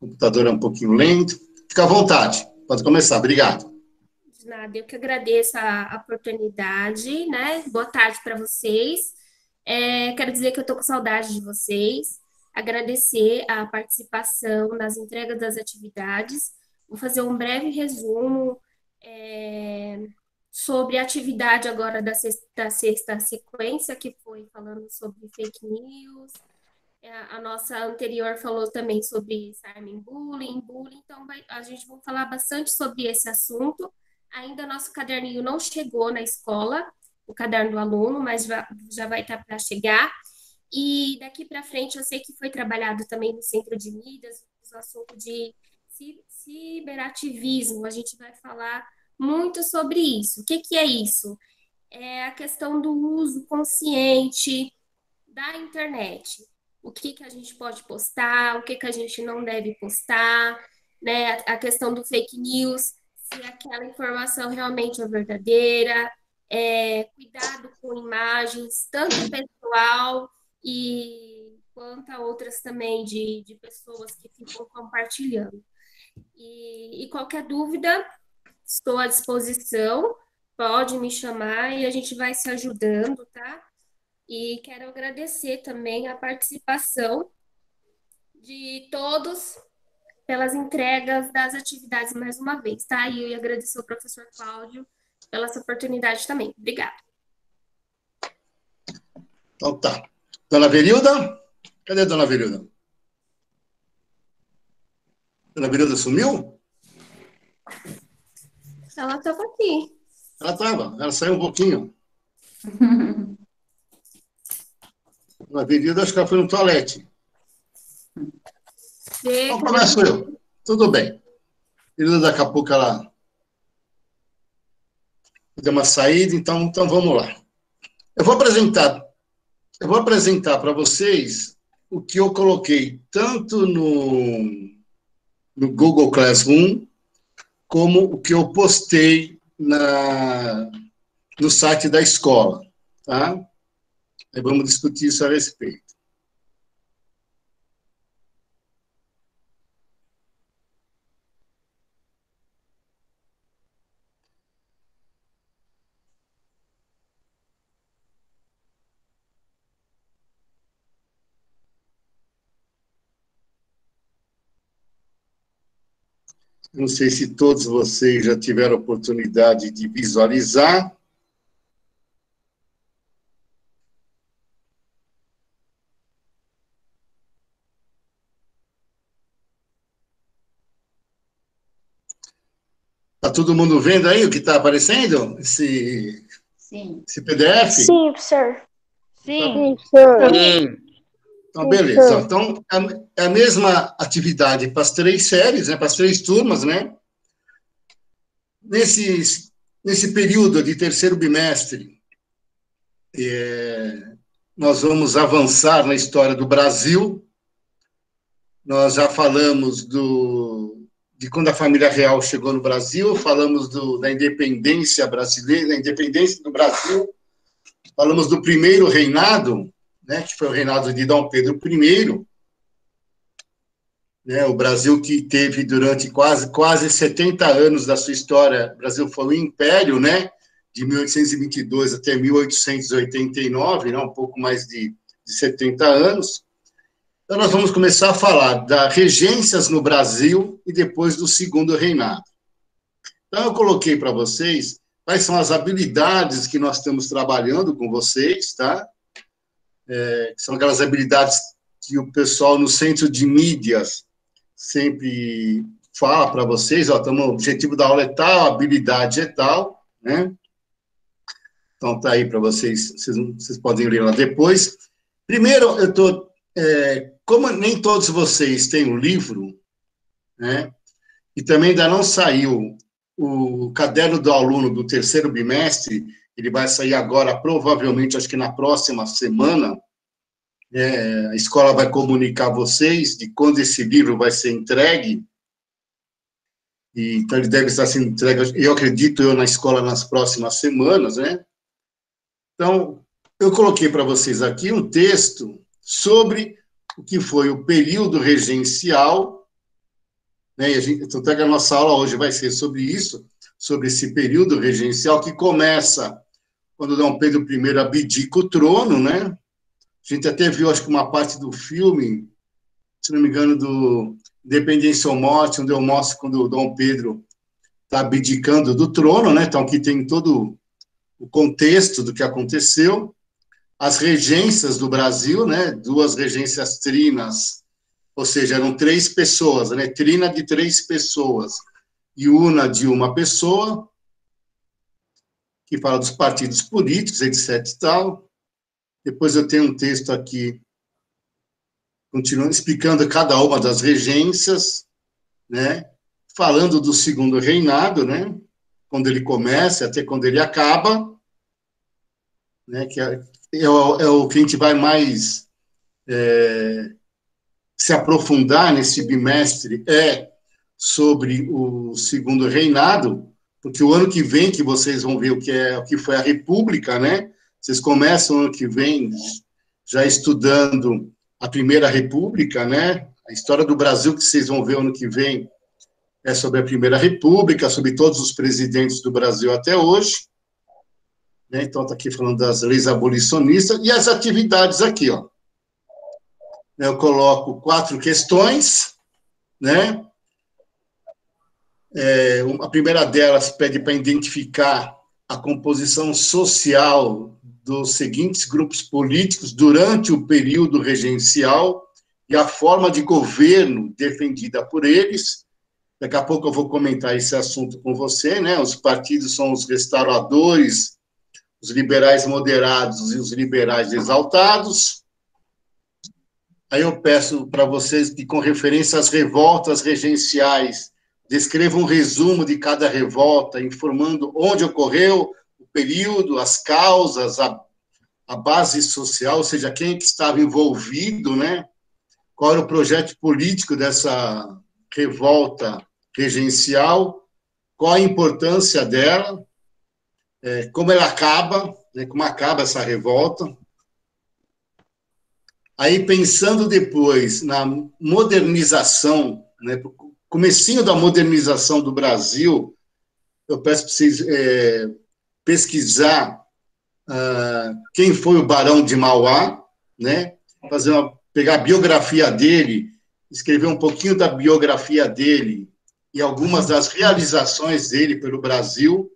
computador é um pouquinho lento. Fica à vontade, pode começar, obrigado. De nada, eu que agradeço a oportunidade, né? Boa tarde para vocês. Quero dizer que eu estou com saudade de vocês, agradecer a participação nas entregas das atividades. Vou fazer um breve resumo sobre a atividade agora da sexta sequência, que foi falando sobre fake news. A nossa anterior falou também sobre cyberbullying, bullying, então a gente vai falar bastante sobre esse assunto. Ainda nosso caderninho não chegou na escola, o caderno do aluno, mas já vai estar para chegar. E daqui para frente eu sei que foi trabalhado também no Centro de Mídias, o assunto de ciberativismo. A gente vai falar muito sobre isso. O que que é isso? É a questão do uso consciente da internet. O que que a gente pode postar, o que que a gente não deve postar, né? A questão do fake news, se aquela informação realmente é verdadeira, cuidado com imagens, tanto pessoal e quanto a outras também de pessoas que ficam compartilhando. E qualquer dúvida, estou à disposição, pode me chamar e a gente vai se ajudando, tá? E quero agradecer também a participação de todos pelas entregas das atividades mais uma vez, tá? E eu agradecer ao professor Cláudio pela essa oportunidade também. Obrigada. Então tá. Dona Verilda? Cadê a Dona Verilda? Dona Verilda sumiu? Ela estava aqui. Ela saiu um pouquinho. Dona Verilda, acho que ela foi no toalete. Então começo eu. Tudo bem. Verilda, daqui a pouco ela deu uma saída, então vamos lá. Eu vou apresentar para vocês o que eu coloquei tanto no Google Classroom, como o que eu postei no site da escola, tá? Aí vamos discutir isso a respeito. Não sei se todos vocês já tiveram oportunidade de visualizar. Está todo mundo vendo aí o que está aparecendo? Esse PDF? Sim, professor. Sim. Sim. Então, beleza. Então, é a mesma atividade para as 3 séries, né, para as 3 turmas, né? Nesse período de terceiro bimestre, nós vamos avançar na história do Brasil. Nós já falamos de quando a família real chegou no Brasil, falamos da independência brasileira, da independência do Brasil, falamos do primeiro reinado, né, que foi o reinado de Dom Pedro I, né, o Brasil que teve durante quase 70 anos da sua história, o Brasil foi um império, né, de 1822 até 1889, né, um pouco mais de 70 anos. Então, nós vamos começar a falar das regências no Brasil e depois do segundo reinado. Então, eu coloquei para vocês quais são as habilidades que nós estamos trabalhando com vocês, tá? São aquelas habilidades que o pessoal no Centro de Mídias sempre fala para vocês, ó, o objetivo da aula é tal, a habilidade é tal, né? Então, tá aí para vocês podem ler lá depois. Primeiro, eu estou... como nem todos vocês têm um livro, né, e também ainda não saiu o caderno do aluno do terceiro bimestre, ele vai sair agora, provavelmente, acho que na próxima semana, a escola vai comunicar a vocês de quando esse livro vai ser entregue, então ele deve estar sendo entregue, eu acredito, na escola nas próximas semanas, né? Então, eu coloquei para vocês aqui um texto sobre o que foi o período regencial, né? E tanto é que a nossa aula hoje vai ser sobre isso, sobre esse período regencial que começa quando Dom Pedro I abdica o trono, né? A gente até viu, acho que uma parte do filme, se não me engano, do Independência ou Morte, onde eu mostro quando o Dom Pedro está abdicando do trono, né? Então, aqui tem todo o contexto do que aconteceu. As regências do Brasil, né? 2 regências trinas, ou seja, eram 3 pessoas, né? Trina de 3 pessoas e una de uma pessoa, que fala dos partidos políticos, etc. e tal. Depois eu tenho um texto aqui, continuando explicando cada uma das regências, né? Falando do segundo reinado, né? Quando ele começa até quando ele acaba, né? Que é o que a gente vai mais se aprofundar nesse bimestre, sobre o segundo reinado, porque o ano que vem que vocês vão ver o que foi a República, né? Vocês começam o ano que vem já estudando a Primeira República, né? A história do Brasil que vocês vão ver ano que vem é sobre a Primeira República, sobre todos os presidentes do Brasil até hoje, né? Então está aqui falando das leis abolicionistas e as atividades aqui, ó. Eu coloco 4 questões, né? A primeira delas pede para identificar a composição social dos seguintes grupos políticos durante o período regencial e a forma de governo defendida por eles. Daqui a pouco eu vou comentar esse assunto com você, né? Os partidos são os restauradores, os liberais moderados e os liberais exaltados. Aí eu peço para vocês que, com referência às revoltas regenciais, descreva um resumo de cada revolta, informando onde ocorreu, o período, as causas, a base social, ou seja, quem que estava envolvido, né? Qual era o projeto político dessa revolta regencial, qual a importância dela, como ela acaba, né? Como acaba essa revolta. Aí, pensando depois na modernização, né? Comecinho da modernização do Brasil, eu peço para vocês pesquisar quem foi o Barão de Mauá, né? Pegar a biografia dele, escrever um pouquinho da biografia dele e algumas das realizações dele pelo Brasil.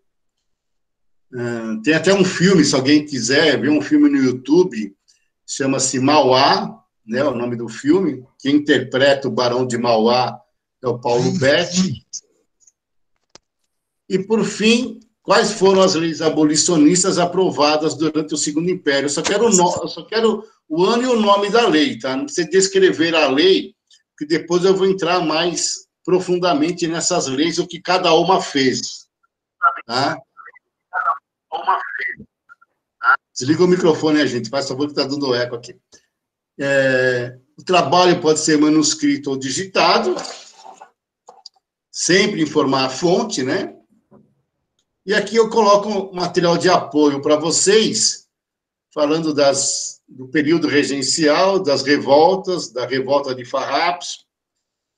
Tem até um filme, se alguém quiser ver um filme no YouTube, chama-se Mauá, né? O nome do filme. Quem interpreta o Barão de Mauá é o Paulo Betti. E, por fim, quais foram as leis abolicionistas aprovadas durante o Segundo Império? Eu só quero o ano e o nome da lei, tá? Não precisa descrever a lei, que depois eu vou entrar mais profundamente nessas leis, o que cada uma fez. Tá? Desliga o microfone, gente, faz favor que está dando eco aqui. O trabalho pode ser manuscrito ou digitado, sempre informar a fonte, né? E aqui eu coloco um material de apoio para vocês, falando do período regencial, das revoltas, da revolta de Farrapos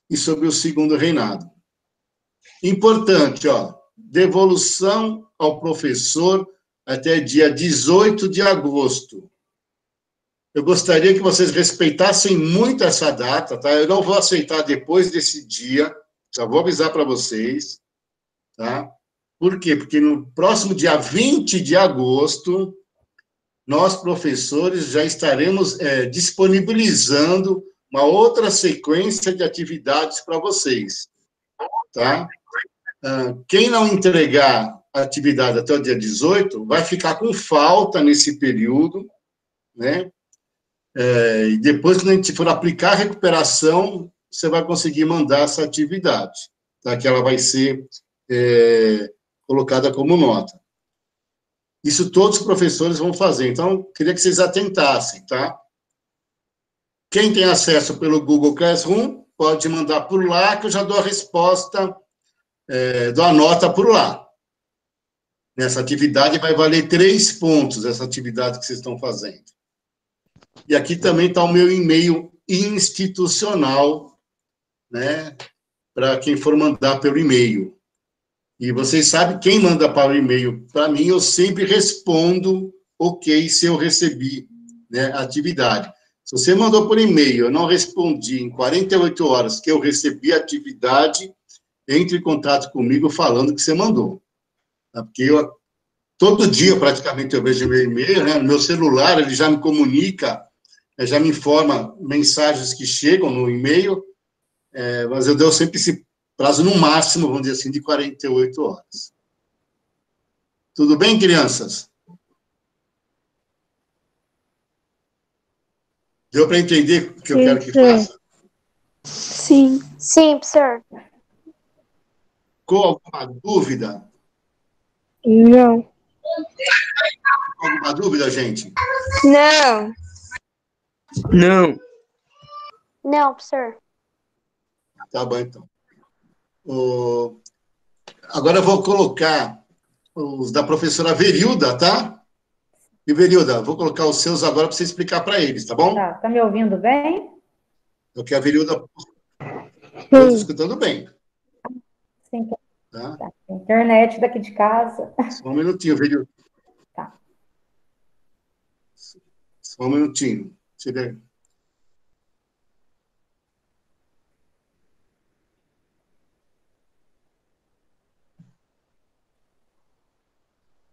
e sobre o segundo reinado. Importante, ó, devolução ao professor até dia 18 de agosto. Eu gostaria que vocês respeitassem muito essa data, tá? Eu não vou aceitar depois desse dia, já vou avisar para vocês, tá? Por quê? Porque no próximo dia 20 de agosto, nós, professores, já estaremos disponibilizando uma outra sequência de atividades para vocês, tá? Quem não entregar a atividade até o dia 18 vai ficar com falta nesse período, né? E depois, quando a gente for aplicar a recuperação, você vai conseguir mandar essa atividade, tá? Que ela vai ser colocada como nota. Isso todos os professores vão fazer, então, queria que vocês atentassem, tá? Quem tem acesso pelo Google Classroom, pode mandar por lá, que eu já dou a resposta, dou a nota por lá. Nessa atividade vai valer 3 pontos, essa atividade que vocês estão fazendo. E aqui também está o meu e-mail institucional, né? para quem for mandar pelo e-mail. E vocês sabem, quem manda para o e-mail para mim, eu sempre respondo ok se eu recebi, né, a atividade. Se você mandou por e-mail, eu não respondi em 48 horas que eu recebi a atividade, entre em contato comigo falando que você mandou. Tá? Porque todo dia, praticamente, eu vejo meu e-mail, né? Meu celular, ele já me comunica, já me informa mensagens que chegam no e-mail, mas eu dou sempre esse prazo no máximo, vamos dizer assim, de 48 horas. Tudo bem, crianças? Deu para entender o que eu quero que faça? Sim. Sim, professor. Com alguma dúvida? Não. Com alguma dúvida, gente? Não. Não. Não, professor. Tá bom, então. Agora eu vou colocar os da professora Verilda, tá? E, Verilda, vou colocar os seus agora para você explicar para eles, tá bom? Tá me ouvindo bem? Eu quero a Verilda. Estou te escutando bem. Sim, Tá? tá. Internet daqui de casa. Só um minutinho, Verilda. Tá. Só um minutinho. Tira.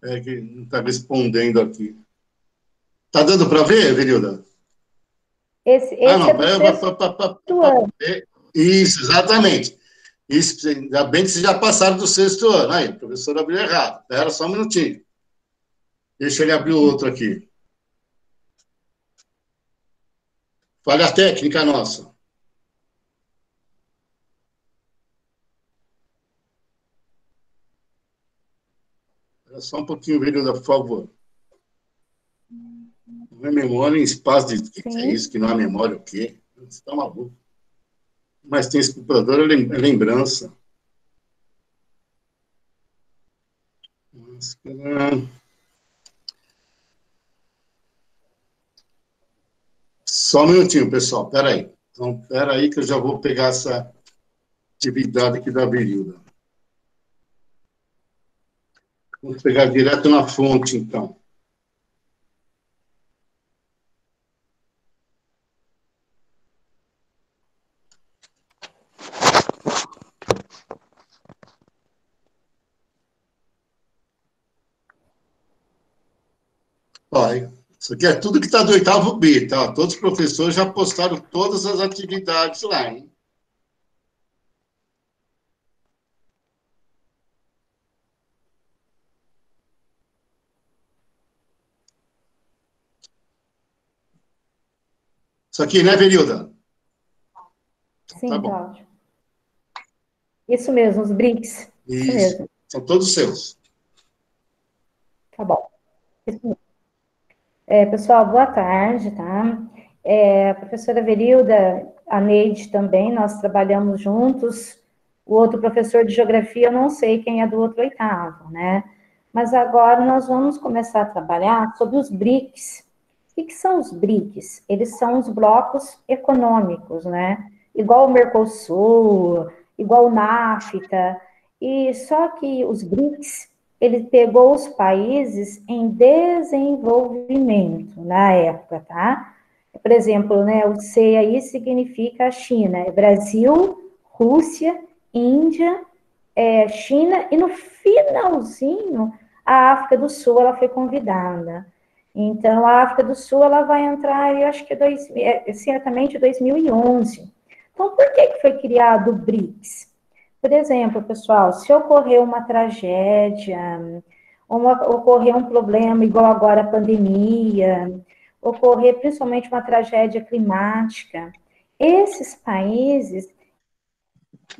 É que não está respondendo aqui. Tá dando para ver, Verilda? Esse não. é do sexto ano. Isso, exatamente. Isso, ainda bem que vocês já passaram do sexto ano. Aí, o professor abriu errado. Espera só um minutinho. Deixa ele abrir o outro aqui. Falha técnica nossa. Espera só um pouquinho, Verilda, por favor. Não é memória em espaço de... O que é isso? Que não é memória o quê? Você está maluco. Mas tem esse computador, é lembrança. Só um minutinho, pessoal. Espera aí. Então, espera aí que eu já vou pegar essa atividade aqui da Verilda. Vamos pegar direto na fonte, então. Ó, isso aqui é tudo que está do oitavo B, tá? Todos os professores já postaram todas as atividades lá, hein? Isso aqui, né, Verilda? Sim, Tá bom. Cláudio. Isso mesmo, os BRICS. Isso mesmo. São todos seus. Tá bom. Isso mesmo. Pessoal, boa tarde, tá? A professora Verilda, a Neide também, nós trabalhamos juntos. O outro professor de geografia, eu não sei quem é do outro oitavo, né? Mas agora nós vamos começar a trabalhar sobre os BRICS. O que são os BRICS? Eles são os blocos econômicos, né? Igual o Mercosul, igual o NAFTA, e só que os BRICS, ele pegou os países em desenvolvimento na época, tá? Por exemplo, né, o C aí significa a China, é Brasil, Rússia, Índia, China, e no finalzinho, a África do Sul, ela foi convidada. Então, a África do Sul, ela vai entrar, eu acho que certamente 2011. Então, por que foi criado o BRICS? Por exemplo, pessoal, se ocorrer uma tragédia, ocorrer um problema igual agora a pandemia, ocorrer principalmente uma tragédia climática, esses países,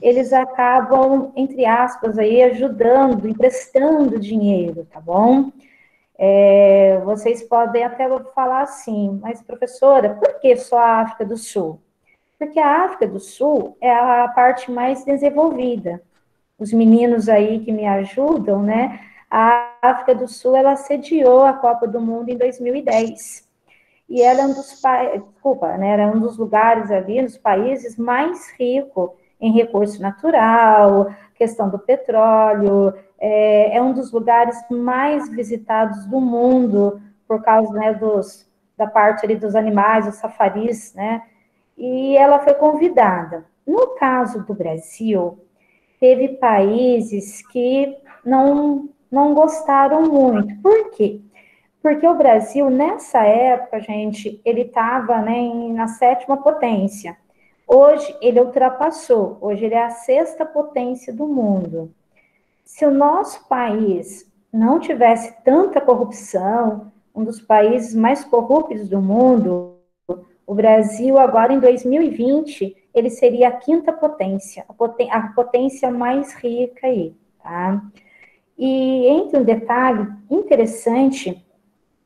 eles acabam, entre aspas, aí, ajudando, emprestando dinheiro, tá bom? Vocês podem até falar assim, mas professora, por que só a África do Sul? Porque a África do Sul é a parte mais desenvolvida. Os meninos aí que me ajudam, né? A África do Sul, ela sediou a Copa do Mundo em 2010. E ela é um dos lugares ali, nos países mais ricos em recurso natural, questão do petróleo, é um dos lugares mais visitados do mundo, por causa, né, da parte ali dos animais, os safaris, né, e ela foi convidada. No caso do Brasil, teve países que não gostaram muito. Por quê? Porque o Brasil, nessa época, gente, ele estava, né, na 7ª potência. Hoje, ele ultrapassou. Hoje, ele é a 6ª potência do mundo. Se o nosso país não tivesse tanta corrupção, um dos países mais corruptos do mundo, o Brasil, agora em 2020, ele seria a 5ª potência, a potência mais rica aí, tá? E entre um detalhe interessante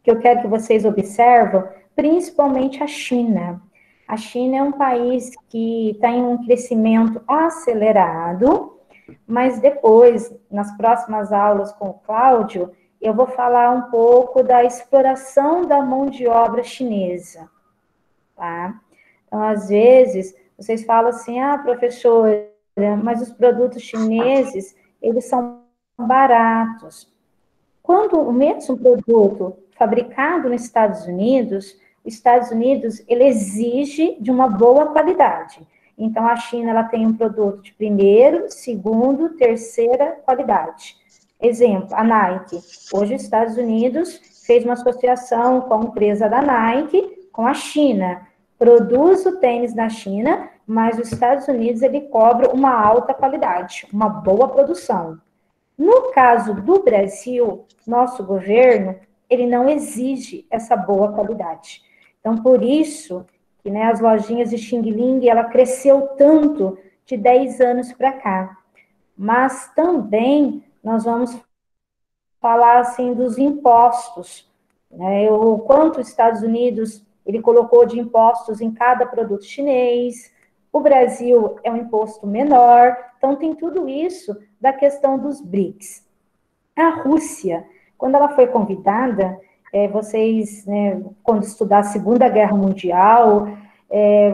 que eu quero que vocês observem, principalmente a China. A China é um país que tem um crescimento acelerado, mas depois, nas próximas aulas com o Cláudio, eu vou falar um pouco da exploração da mão de obra chinesa, tá? Então, às vezes, vocês falam assim, professora, mas os produtos chineses, eles são baratos. Quando o mesmo produto fabricado nos Estados Unidos, os Estados Unidos, ele exige de uma boa qualidade. Então, a China, ela tem um produto de 1ª, 2ª, 3ª qualidade. Exemplo, a Nike. Hoje, os Estados Unidos fez uma associação com a empresa da Nike com a China. Produz o tênis na China, mas os Estados Unidos, ele cobra uma alta qualidade, uma boa produção. No caso do Brasil, nosso governo, ele não exige essa boa qualidade. Então, por isso, que, né, as lojinhas de Xing Ling, ela cresceu tanto de 10 anos para cá. Mas também nós vamos falar, assim, dos impostos, né, o quanto os Estados Unidos, ele colocou de impostos em cada produto chinês, o Brasil é um imposto menor, então tem tudo isso da questão dos BRICS. A Rússia, quando ela foi convidada, vocês, né, quando estudar a Segunda Guerra Mundial,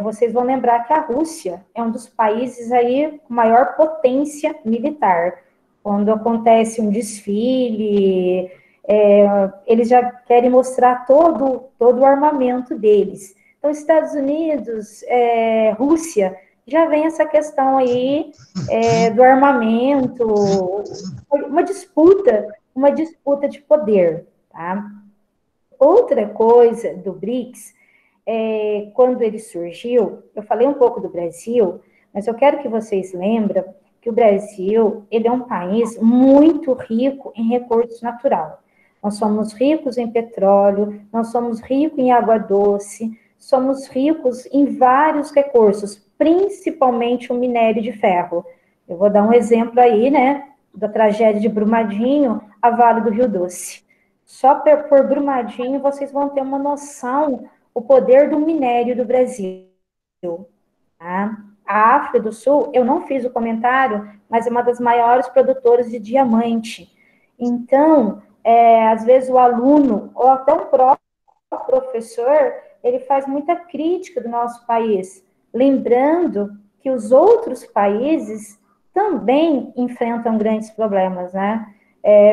vocês vão lembrar que a Rússia é um dos países aí com maior potência militar. Quando acontece um desfile, eles já querem mostrar todo o armamento deles. Então, Estados Unidos, Rússia, já vem essa questão aí do armamento, uma disputa de poder, tá? Outra coisa do BRICS, quando ele surgiu, eu falei um pouco do Brasil, mas eu quero que vocês lembrem que o Brasil, ele é um país muito rico em recursos naturais. Nós somos ricos em petróleo, nós somos ricos em água doce, somos ricos em vários recursos, principalmente o minério de ferro. Eu vou dar um exemplo aí, né, da tragédia de Brumadinho, a Vale do Rio Doce. Só por Brumadinho vocês vão ter uma noção o poder do minério do Brasil. Tá? A África do Sul, eu não fiz o comentário, mas é uma das maiores produtoras de diamante. Então, às vezes o aluno, ou até um próprio professor, ele faz muita crítica do nosso país, lembrando que os outros países também enfrentam grandes problemas, né?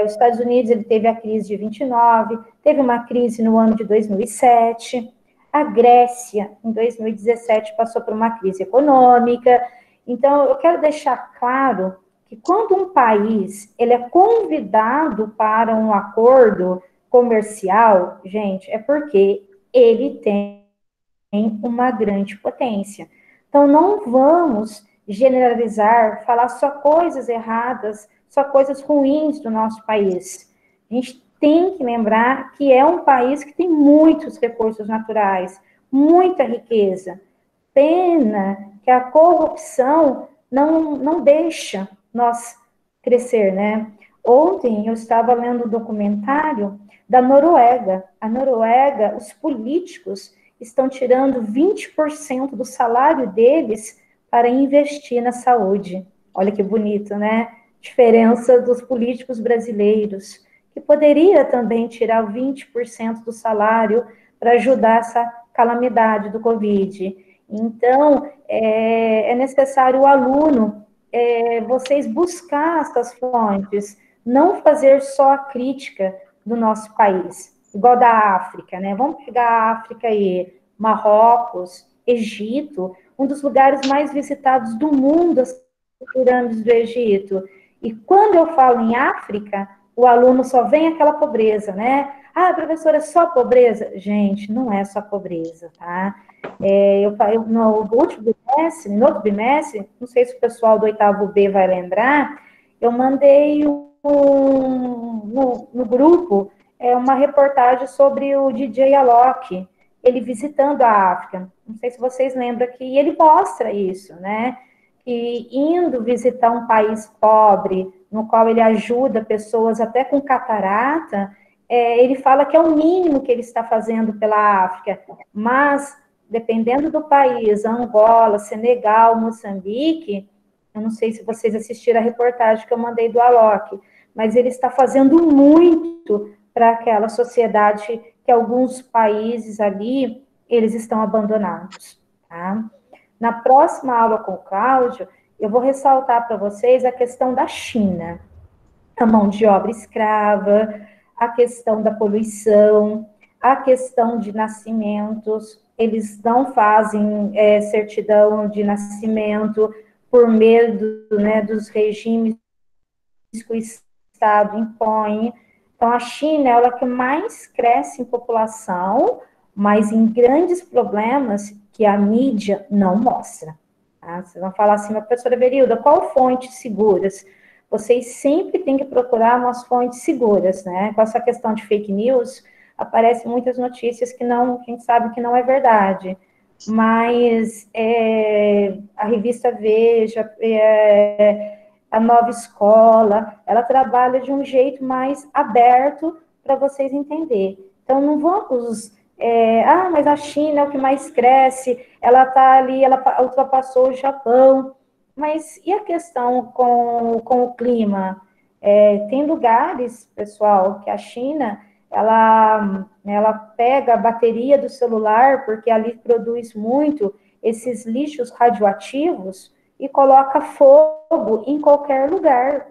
Os Estados Unidos, ele teve a crise de 29, teve uma crise no ano de 2007, a Grécia, em 2017, passou por uma crise econômica. Então, eu quero deixar claro que quando um país ele é convidado para um acordo comercial, gente, é porque ele tem uma grande potência. Então, não vamos generalizar, falar só coisas erradas, só coisas ruins do nosso país. A gente tem que lembrar que é um país que tem muitos recursos naturais, muita riqueza. Pena que a corrupção não deixa nós crescer, né? Ontem eu estava lendo um documentário da Noruega. A Noruega, os políticos estão tirando 20% do salário deles para investir na saúde. Olha que bonito, né? Diferença dos políticos brasileiros, que poderia também tirar 20% do salário para ajudar essa calamidade do Covid. Então, é necessário o aluno, vocês buscar essas fontes, não fazer só a crítica do nosso país, igual da África, né? Vamos pegar a África aí, Marrocos, Egito, um dos lugares mais visitados do mundo, as pirâmides do Egito. E quando eu falo em África, o aluno só vem aquela pobreza, né? Ah, professora, é só pobreza? Gente, não é só pobreza, tá? No no outro bimestre, não sei se o pessoal do 8º B vai lembrar, eu mandei no grupo uma reportagem sobre o DJ Alok, ele visitando a África. Não sei se vocês lembram que ele mostra isso, né? E indo visitar um país pobre, no qual ele ajuda pessoas até com catarata, ele fala que é o mínimo que ele está fazendo pela África, mas, dependendo do país, Angola, Senegal, Moçambique, eu não sei se vocês assistiram a reportagem que eu mandei do Alok, mas ele está fazendo muito para aquela sociedade que alguns países ali, eles estão abandonados, tá? Na próxima aula com o Cláudio, eu vou ressaltar para vocês a questão da China, a mão de obra escrava, a questão da poluição, a questão de nascimentos, eles não fazem certidão de nascimento por medo, né, dos regimes que o Estado impõe. Então, a China é ela que mais cresce em população, mas em grandes problemas que a mídia não mostra. Tá? Vocês vão falar assim, mas professora Berilda, qual fonte seguras? Vocês sempre têm que procurar umas fontes seguras, né? Com essa questão de fake news, aparecem muitas notícias que não, quem sabe que não é verdade. Mas a revista Veja, a Nova Escola, ela trabalha de um jeito mais aberto para vocês entenderem. Então, não vamos... mas a China é o que mais cresce, ela está ali, ela ultrapassou o Japão. Mas e a questão com o clima? Tem lugares, pessoal, que a China, ela pega a bateria do celular, porque ali produz muito esses lixos radioativos, e coloca fogo em qualquer lugar.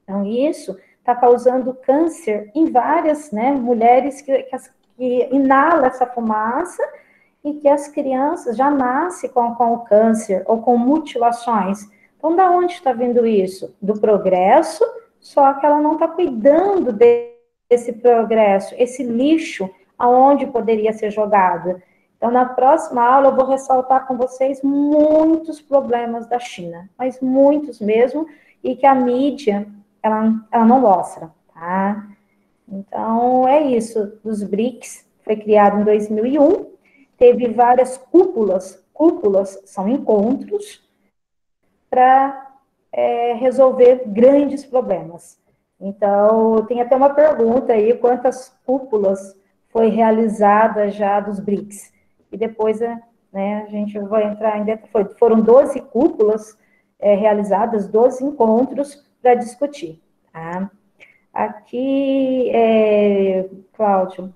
Então, isso está causando câncer em várias, né, mulheres que inalam essa fumaça, e que as crianças já nascem com o câncer ou com mutilações. Então, da onde está vindo isso? Do progresso, só que ela não está cuidando desse progresso, esse lixo, aonde poderia ser jogado. Então, na próxima aula, eu vou ressaltar com vocês muitos problemas da China, mas muitos mesmo, e que a mídia, ela não mostra, tá? Então, é isso. Os BRICS foi criado em 2001, teve várias cúpulas. Cúpulas são encontros para resolver grandes problemas. Então, tem até uma pergunta aí, quantas cúpulas foi realizada já dos BRICS? E depois, né, a gente vai entrar em detalhe. Foram 12 cúpulas realizadas, 12 encontros para discutir, tá? Aqui, Cláudio,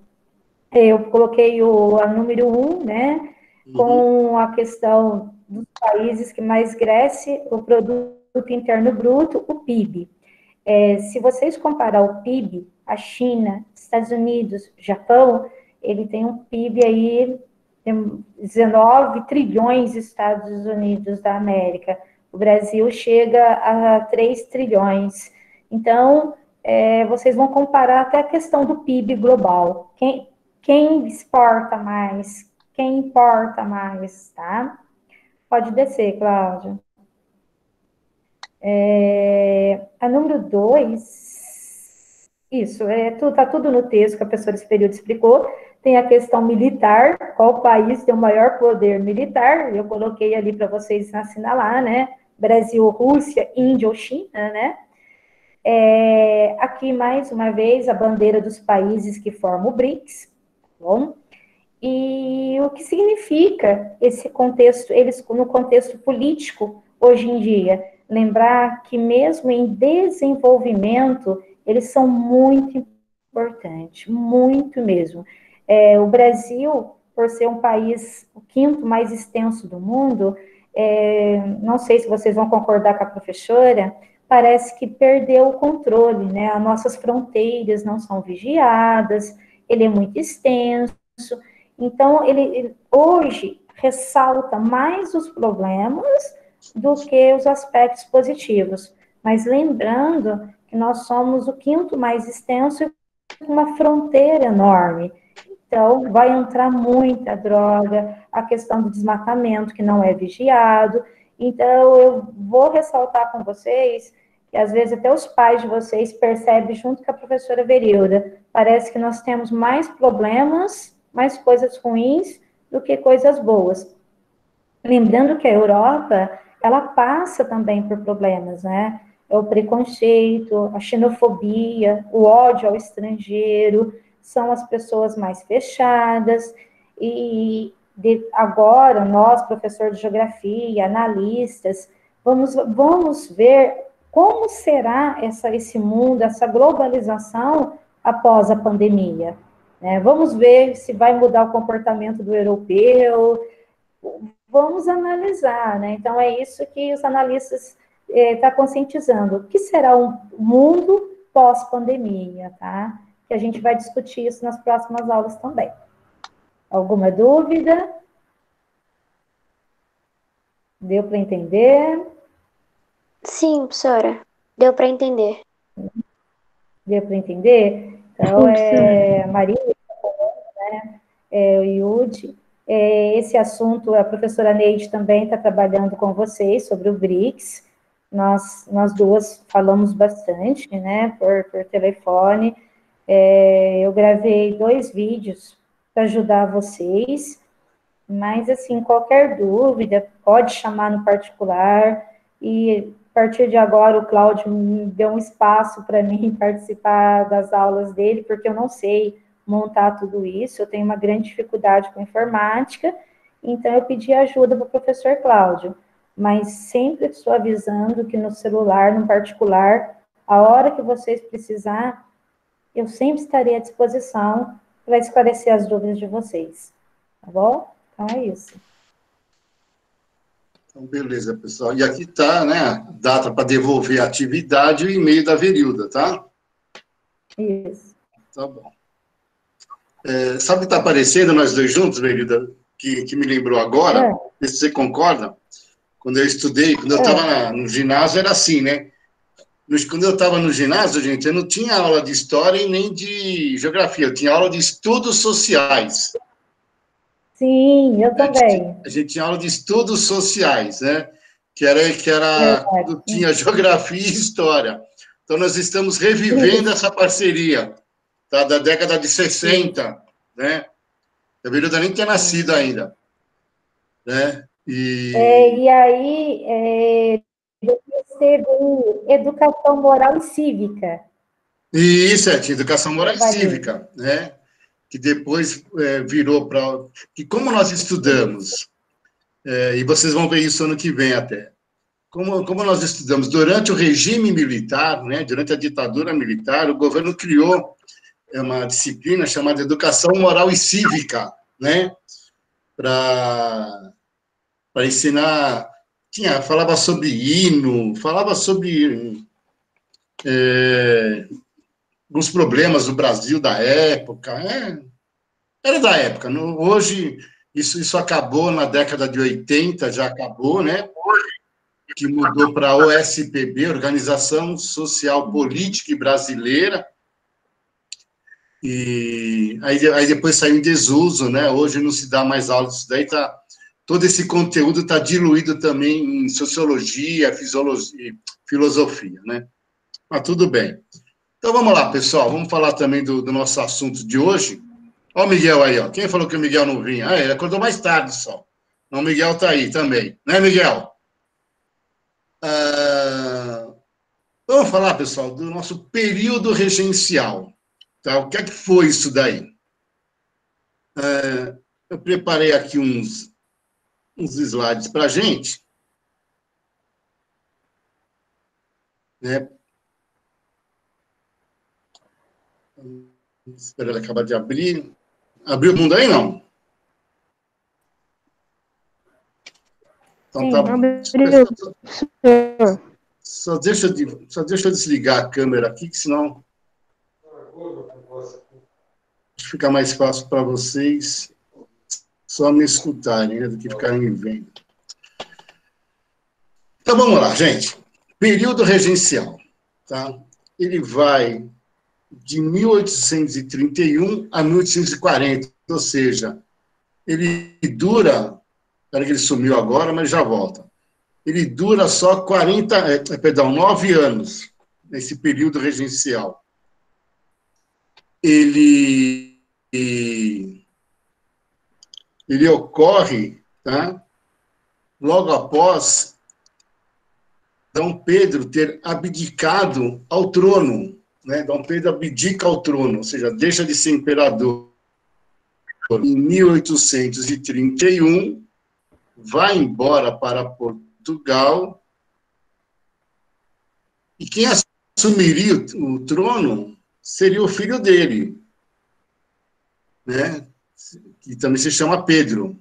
eu coloquei a número 1, né, com a questão dos países que mais cresce o produto interno bruto, o PIB. Se vocês comparar o PIB, a China, Estados Unidos, Japão, ele tem um PIB aí, tem 19 trilhões Estados Unidos da América. O Brasil chega a 3 trilhões. Então, vocês vão comparar até a questão do PIB global. Quem exporta mais? Quem importa mais, tá? Pode descer, Cláudia. A número 2, isso, tá tudo no texto que a professora Esperildo explicou. Tem a questão militar, qual país tem o maior poder militar, eu coloquei ali para vocês assinalar, né? Brasil, Rússia, Índia ou China, né? Aqui, mais uma vez, a bandeira dos países que formam o BRICS, tá bom? E o que significa esse contexto, eles no contexto político, hoje em dia? Lembrar que mesmo em desenvolvimento, eles são muito importantes, muito mesmo. O Brasil, por ser um país o quinto mais extenso do mundo, não sei se vocês vão concordar com a professora, parece que perdeu o controle, né? As nossas fronteiras não são vigiadas, ele é muito extenso, então ele hoje ressalta mais os problemas do que os aspectos positivos. Mas lembrando que nós somos o quinto mais extenso e com uma fronteira enorme. Então, vai entrar muita droga, a questão do desmatamento, que não é vigiado. Então, eu vou ressaltar com vocês que, às vezes, até os pais de vocês percebem, junto com a professora Verilda, parece que nós temos mais problemas, mais coisas ruins do que coisas boas. Lembrando que a Europa, ela passa também por problemas, né? É o preconceito, a xenofobia, o ódio ao estrangeiro, são as pessoas mais fechadas, e agora, nós, professor de geografia, analistas, vamos ver como será esse mundo, essa globalização após a pandemia, né? Vamos ver se vai mudar o comportamento do europeu, vamos analisar, né? Então, é isso que os analistas estão conscientizando. O que será um mundo pós-pandemia, tá? Que a gente vai discutir isso nas próximas aulas também. Alguma dúvida? Deu para entender? Sim, professora. Deu para entender. Deu para entender? Então, Maria, o Yudi, esse assunto, a professora Neide também está trabalhando com vocês sobre o BRICS. Nós duas falamos bastante, né, por telefone. Eu gravei 2 vídeos para ajudar vocês, mas, assim, qualquer dúvida, pode chamar no particular, e a partir de agora o Cláudio me deu um espaço para mim participar das aulas dele, porque eu não sei montar tudo isso, eu tenho uma grande dificuldade com informática, então eu pedi ajuda para o professor Cláudio, mas sempre estou avisando que no celular, no particular, a hora que vocês precisar, eu sempre estarei à disposição para esclarecer as dúvidas de vocês, tá bom? Então é isso. Então, beleza, pessoal. E aqui está, né, data para devolver a atividade e o e-mail da Verilda, tá? Isso. Tá bom. Sabe o que está aparecendo nós dois juntos, Verilda, que me lembrou agora? Se você concorda? Quando eu estudei, quando eu estava no ginásio, era assim, né? Quando eu estava no ginásio, gente, eu não tinha aula de história e nem de geografia, eu tinha aula de estudos sociais. Sim, eu também. A gente tinha aula de estudos sociais, né? Que quando tinha geografia e história. Então, nós estamos revivendo essa parceria, tá? Da década de 60, né? A Verilda nem tinha nascido ainda, né? E aí, depois teve educação moral e cívica. Isso, tinha educação moral e cívica, né? Que depois virou para... Que como nós estudamos, e vocês vão ver isso ano que vem até, como nós estudamos durante o regime militar, né, durante a ditadura militar, o governo criou uma disciplina chamada Educação Moral e Cívica, né, para ensinar, falava sobre hino, falava sobre os problemas do Brasil da época, era da época. Hoje, isso acabou na década de 80, já acabou, né? Que mudou para a OSPB, Organização Social Política Brasileira, e aí depois saiu em desuso, né? Hoje não se dá mais aula disso daí, todo esse conteúdo está diluído também em sociologia, fisiologia, filosofia, né? Mas tudo bem. Então vamos lá, pessoal, vamos falar também do nosso assunto de hoje. Olha o Miguel aí, ó. Quem falou que o Miguel não vinha? Ele acordou mais tarde só. Não, o Miguel está aí também, né, Miguel? Vamos falar, pessoal, do nosso período regencial. Tá? O que é que foi isso daí? Eu preparei aqui uns slides para a gente. Né? Espera ele acabar de abrir. Abriu o mundo aí, não? Então Sim. tá bom. Abriu, professor. Só deixa eu desligar a câmera aqui, que senão fica mais fácil para vocês só me escutarem, né, do que ficarem me vendo. Então vamos lá, gente. Período regencial, tá? Ele vai de 1831 a 1840, ou seja, ele dura, espera que ele sumiu agora, mas já volta. Ele dura só 9 anos, nesse período regencial. Ele, ele ocorre, tá, logo após Dom Pedro ter abdicado ao trono, né? Dom Pedro abdica ao trono, ou seja, deixa de ser imperador em 1831, vai embora para Portugal, e quem assumiria o trono seria o filho dele, né? Que também se chama Pedro.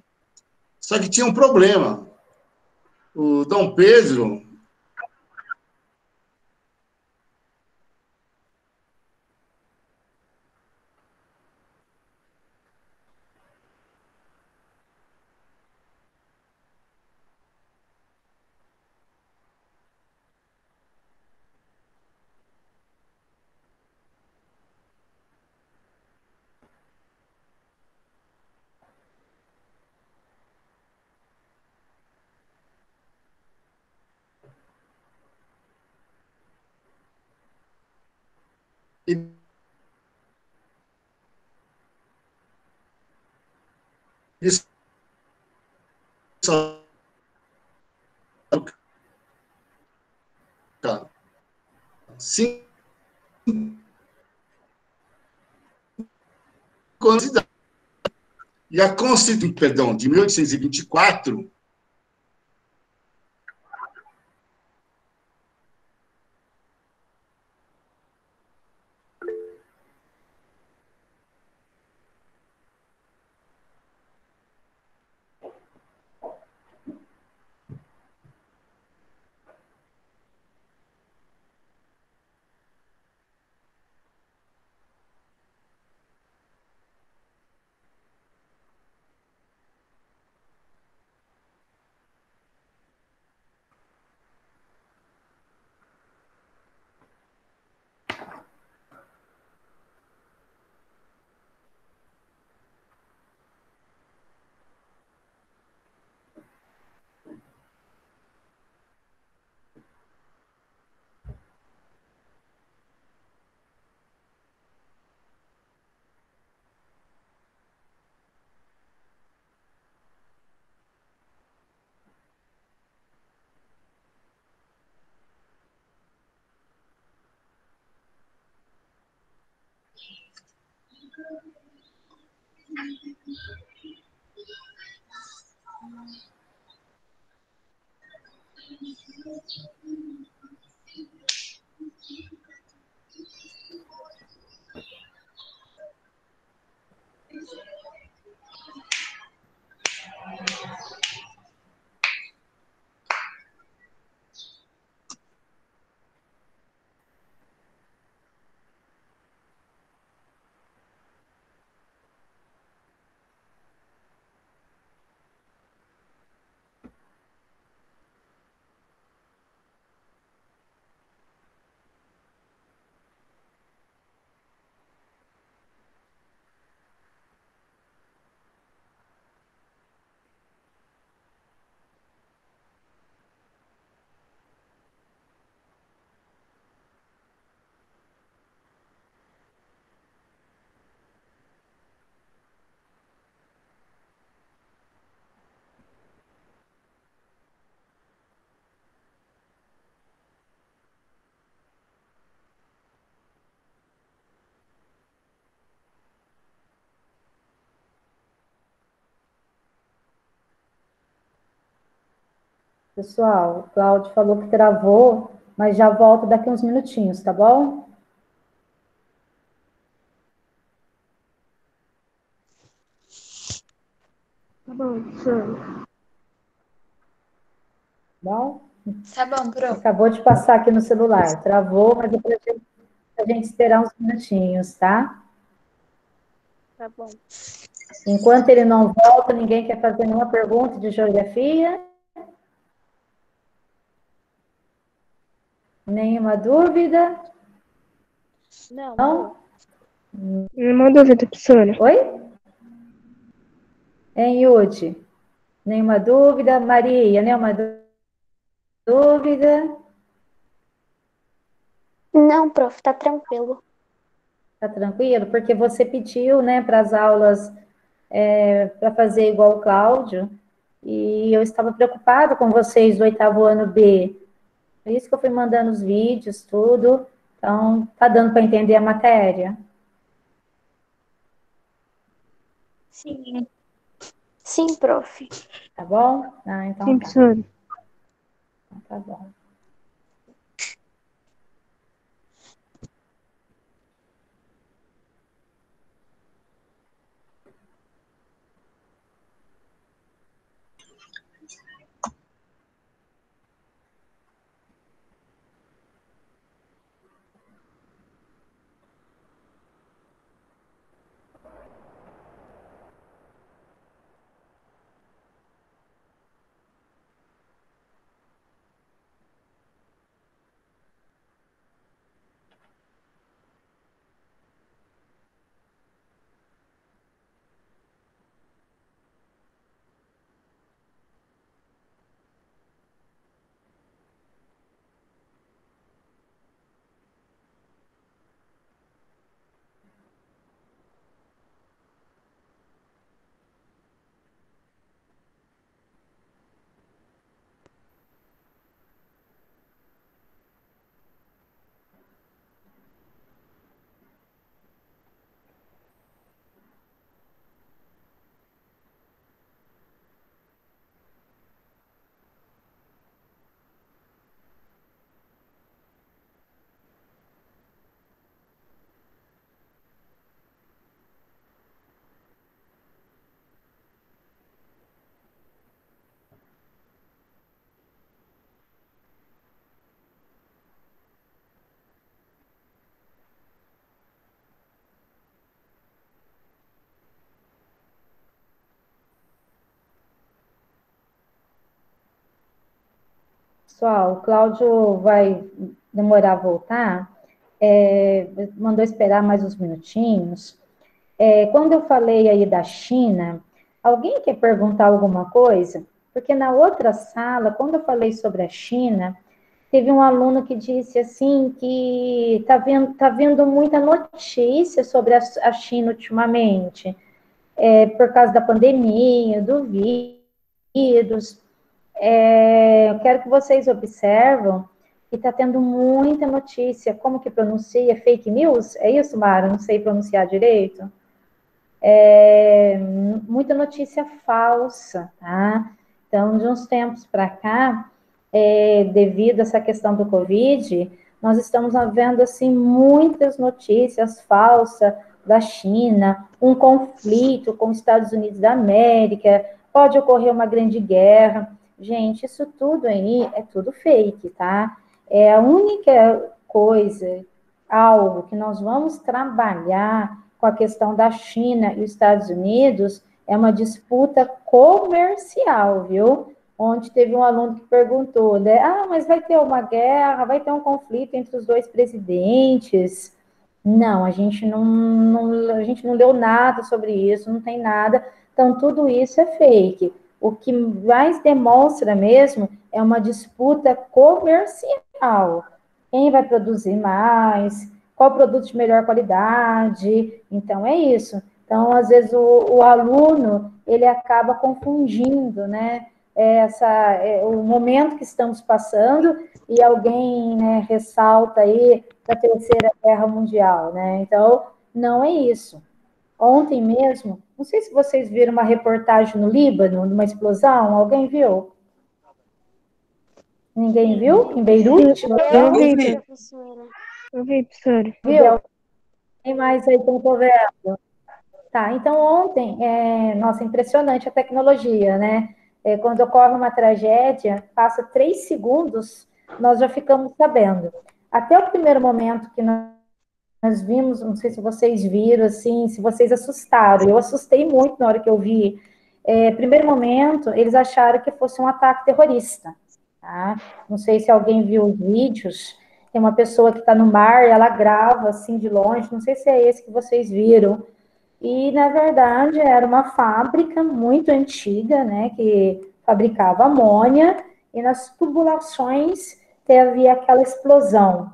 Só que tinha um problema. O Dom Pedro ele só 5 anos de idade. E a Constituição, perdão, de 1824 Pessoal, o Cláudio falou que travou, mas já volta daqui uns minutinhos, tá bom? Tá bom, professor. Bom, Tá bom, prof. acabou de passar aqui no celular. Travou, mas depois a gente esperar uns minutinhos, tá? Tá bom. Enquanto ele não volta, ninguém quer fazer nenhuma pergunta de geografia? Nenhuma dúvida? Não. Não? Nenhuma dúvida, professora. Oi? Hein, Yudi? Nenhuma dúvida? Maria, nenhuma dúvida? Não, prof, tá tranquilo. Tá tranquilo? Porque você pediu, né, para as aulas para fazer igual o Cláudio, e eu estava preocupada com vocês do 8º ano B. Por isso que eu fui mandando os vídeos, tudo. Então, tá dando para entender a matéria? Sim. Sim, prof. Tá bom? Ah, então Sim, tá. professora. Então tá bom. Pessoal, o Cláudio vai demorar a voltar, mandou esperar mais uns minutinhos. Quando eu falei aí da China, alguém quer perguntar alguma coisa? Porque na outra sala, quando eu falei sobre a China, teve um aluno que disse assim que tá vendo muita notícia sobre a China ultimamente, por causa da pandemia, do vírus. Eu quero que vocês observam que está tendo muita notícia. Como que pronuncia? Fake news? É isso, Mara? Não sei pronunciar direito. Muita notícia falsa, tá? Então, de uns tempos para cá, devido a essa questão do Covid, nós estamos vendo, assim, muitas notícias falsas da China, um conflito com os Estados Unidos da América, pode ocorrer uma grande guerra. Gente, isso tudo aí é tudo fake, tá? É a única coisa, algo que nós vamos trabalhar com a questão da China e os Estados Unidos é uma disputa comercial, viu? Onde teve um aluno que perguntou, né? Mas vai ter uma guerra, vai ter um conflito entre os dois presidentes? Não, a gente não leu nada sobre isso, não tem nada. Então, tudo isso é fake. O que mais demonstra mesmo é uma disputa comercial. Quem vai produzir mais? Qual produto de melhor qualidade? Então, é isso. Então, às vezes, o aluno, ele acaba confundindo, né? O momento que estamos passando e alguém, né, ressalta aí da Terceira Guerra Mundial, né? Então, não é isso. Ontem mesmo, não sei se vocês viram uma reportagem no Líbano, numa explosão, alguém viu? Ninguém viu? Em Beirute? Eu vi, Professora. professora. Viu? Tem mais aí que eu não estou vendo. Tá, então ontem, nossa, impressionante a tecnologia, né? quando ocorre uma tragédia, passa 3 segundos, nós já ficamos sabendo. Até o primeiro momento que nós vimos, não sei se vocês viram, assim, se vocês assustaram. Eu assustei muito na hora que eu vi. Primeiro momento, eles acharam que fosse um ataque terrorista. Tá? Não sei se alguém viu os vídeos. Tem uma pessoa que está no mar, ela grava assim de longe. Não sei se é esse que vocês viram. E, na verdade, era uma fábrica muito antiga, né, que fabricava amônia, e nas tubulações teve aquela explosão.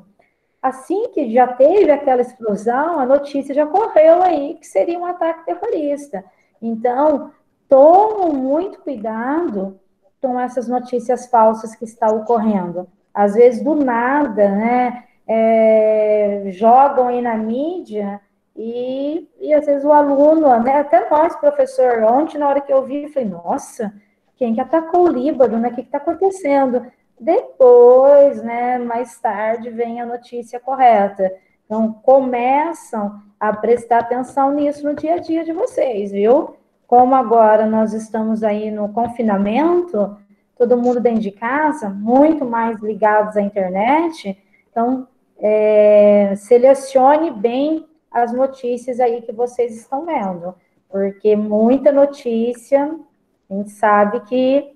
Assim que já teve aquela explosão, a notícia já correu aí que seria um ataque terrorista. Então, tomem muito cuidado com essas notícias falsas que estão ocorrendo. Às vezes, do nada, né, jogam aí na mídia e às vezes o aluno, né, até nós, professor, ontem, na hora que eu vi, eu falei, nossa, quem que atacou o Líbano, né, o que está acontecendo? Depois, né, mais tarde, vem a notícia correta. Então, começam a prestar atenção nisso no dia a dia de vocês, viu? Como agora nós estamos aí no confinamento, todo mundo dentro de casa, muito mais ligados à internet, então, selecione bem as notícias aí que vocês estão vendo, porque muita notícia, a gente sabe que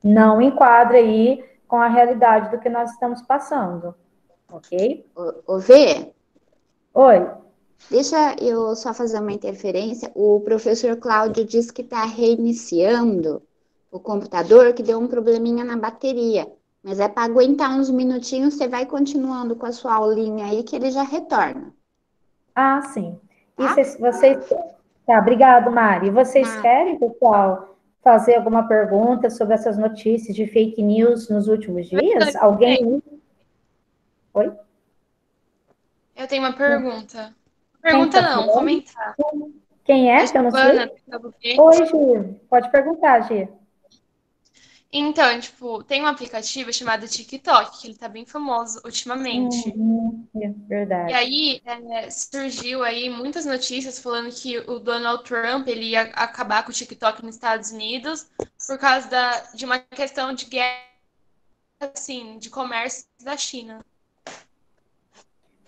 não enquadra aí com a realidade do que nós estamos passando, ok? Ô, Vê, Oi. deixa eu só fazer uma interferência. O professor Cláudio disse que está reiniciando o computador, que deu um probleminha na bateria. Mas é para aguentar uns minutinhos, você vai continuando com a sua aulinha aí, que ele já retorna. Ah, sim. Tá? E vocês... Tá, obrigado, Mari. Vocês Tá. querem, pessoal, fazer alguma pergunta sobre essas notícias de fake news nos últimos dias? Alguém... Oi? Eu tenho uma pergunta. Pergunta tá não, falando? comentário. Quem é? É Que eu não Giovana, sei. da WP. Oi, Gi. Pode perguntar, Gi. Então, tipo, tem um aplicativo chamado TikTok, que ele tá bem famoso ultimamente. É E verdade. aí, surgiu aí muitas notícias falando que o Donald Trump ele ia acabar com o TikTok nos Estados Unidos por causa de uma questão de guerra, assim, de comércio da China.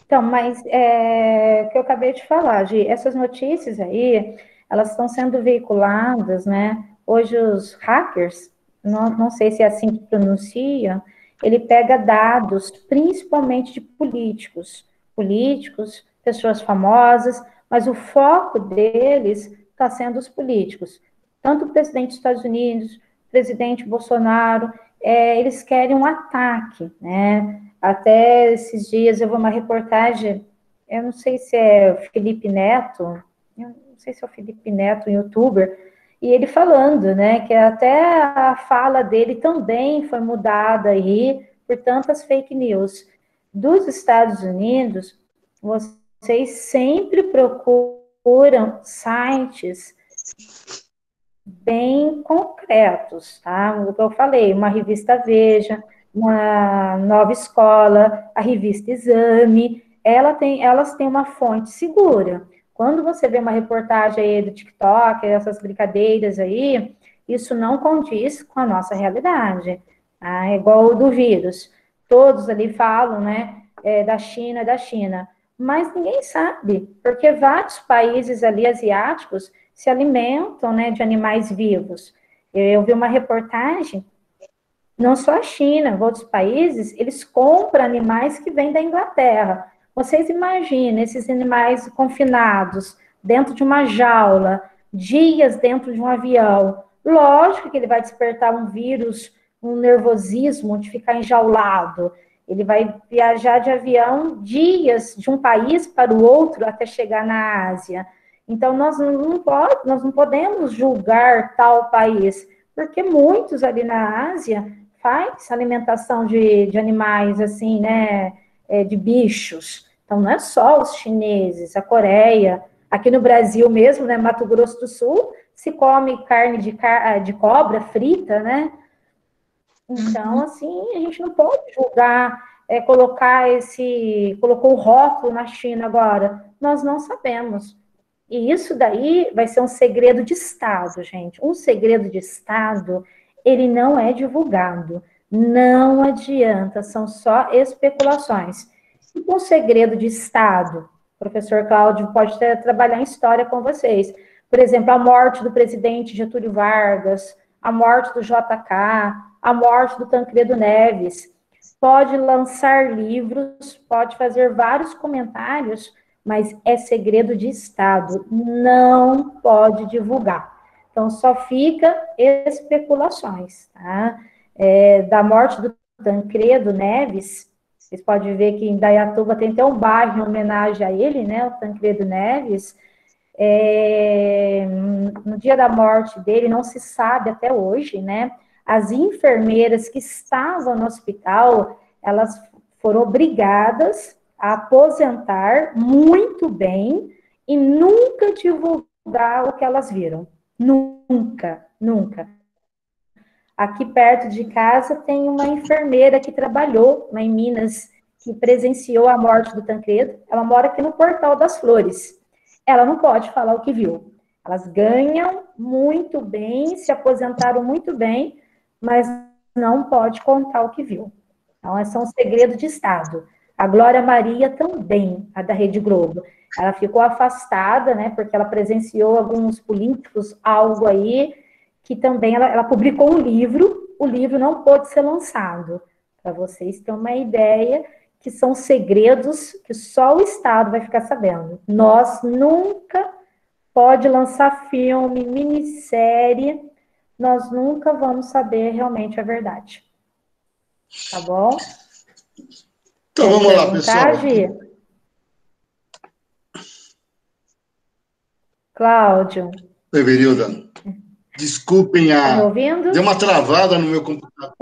Então, mas o que eu acabei de falar, Gi, essas notícias aí, elas estão sendo veiculadas, né? Hoje os hackers, não sei se é assim que pronuncia, ele pega dados, principalmente de políticos, pessoas famosas, mas o foco deles está sendo os políticos. Tanto o presidente dos Estados Unidos, o presidente Bolsonaro, eles querem um ataque, né? Até esses dias eu vi uma reportagem, eu não sei se é o Felipe Neto, eu não sei se é o Felipe Neto, um youtuber, e ele falando, né, que até a fala dele também foi mudada aí por tantas fake news. Dos Estados Unidos, vocês sempre procuram sites bem concretos, tá? O que eu falei, uma revista Veja, uma Nova Escola, a revista Exame, elas têm uma fonte segura. Quando você vê uma reportagem aí do TikTok, essas brincadeiras aí, isso não condiz com a nossa realidade. Tá? É igual o do vírus. Todos ali falam, né, da China, mas ninguém sabe, porque vários países ali asiáticos se alimentam, né, de animais vivos. Eu vi uma reportagem, não só a China, outros países, eles compram animais que vêm da Inglaterra. Vocês imaginem esses animais confinados dentro de uma jaula, dias dentro de um avião. Lógico que ele vai despertar um vírus, um nervosismo de ficar enjaulado. Ele vai viajar de avião dias de um país para o outro até chegar na Ásia. Então, nós não podemos julgar tal país, porque muitos ali na Ásia faz alimentação de animais, assim, né, de bichos. Então, não é só os chineses, a Coreia, aqui no Brasil mesmo, né, Mato Grosso do Sul, se come carne de cobra frita, né? Então, assim, a gente não pode julgar, colocou o rótulo na China agora. Nós não sabemos. E isso daí vai ser um segredo de Estado, gente. Um segredo de Estado, ele não é divulgado. Não adianta, são só especulações. E um segredo de Estado, o professor Cláudio pode até trabalhar em história com vocês. Por exemplo, a morte do presidente Getúlio Vargas, a morte do JK, a morte do Tancredo Neves. Pode lançar livros, pode fazer vários comentários, mas é segredo de Estado, não pode divulgar. Então, só fica especulações, tá? Da morte do Tancredo Neves, vocês podem ver que em Dayatuba tem até um bairro em homenagem a ele, né, o Tancredo Neves. No dia da morte dele, não se sabe até hoje, né? As enfermeiras que estavam no hospital, elas foram obrigadas a aposentar muito bem e nunca divulgar o que elas viram. Nunca, nunca. Aqui perto de casa tem uma enfermeira que trabalhou lá em Minas, que presenciou a morte do Tancredo. Ela mora aqui no Portal das Flores. Ela não pode falar o que viu. Elas ganham muito bem, se aposentaram muito bem, mas não pode contar o que viu. Então, esse é um segredo de Estado. A Glória Maria também, a da Rede Globo. Ela ficou afastada, né, porque ela presenciou alguns políticos, algo aí, que também ela publicou um livro, o livro não pôde ser lançado. Para vocês terem uma ideia, que são segredos que só o Estado vai ficar sabendo. Nós nunca pode lançar filme, minissérie, nós nunca vamos saber realmente a verdade. Tá bom? Então, vamos lá, pessoal. Gi? Cláudio. Oi, Verilda. Desculpem Tá me ouvindo? Deu uma travada no meu computador.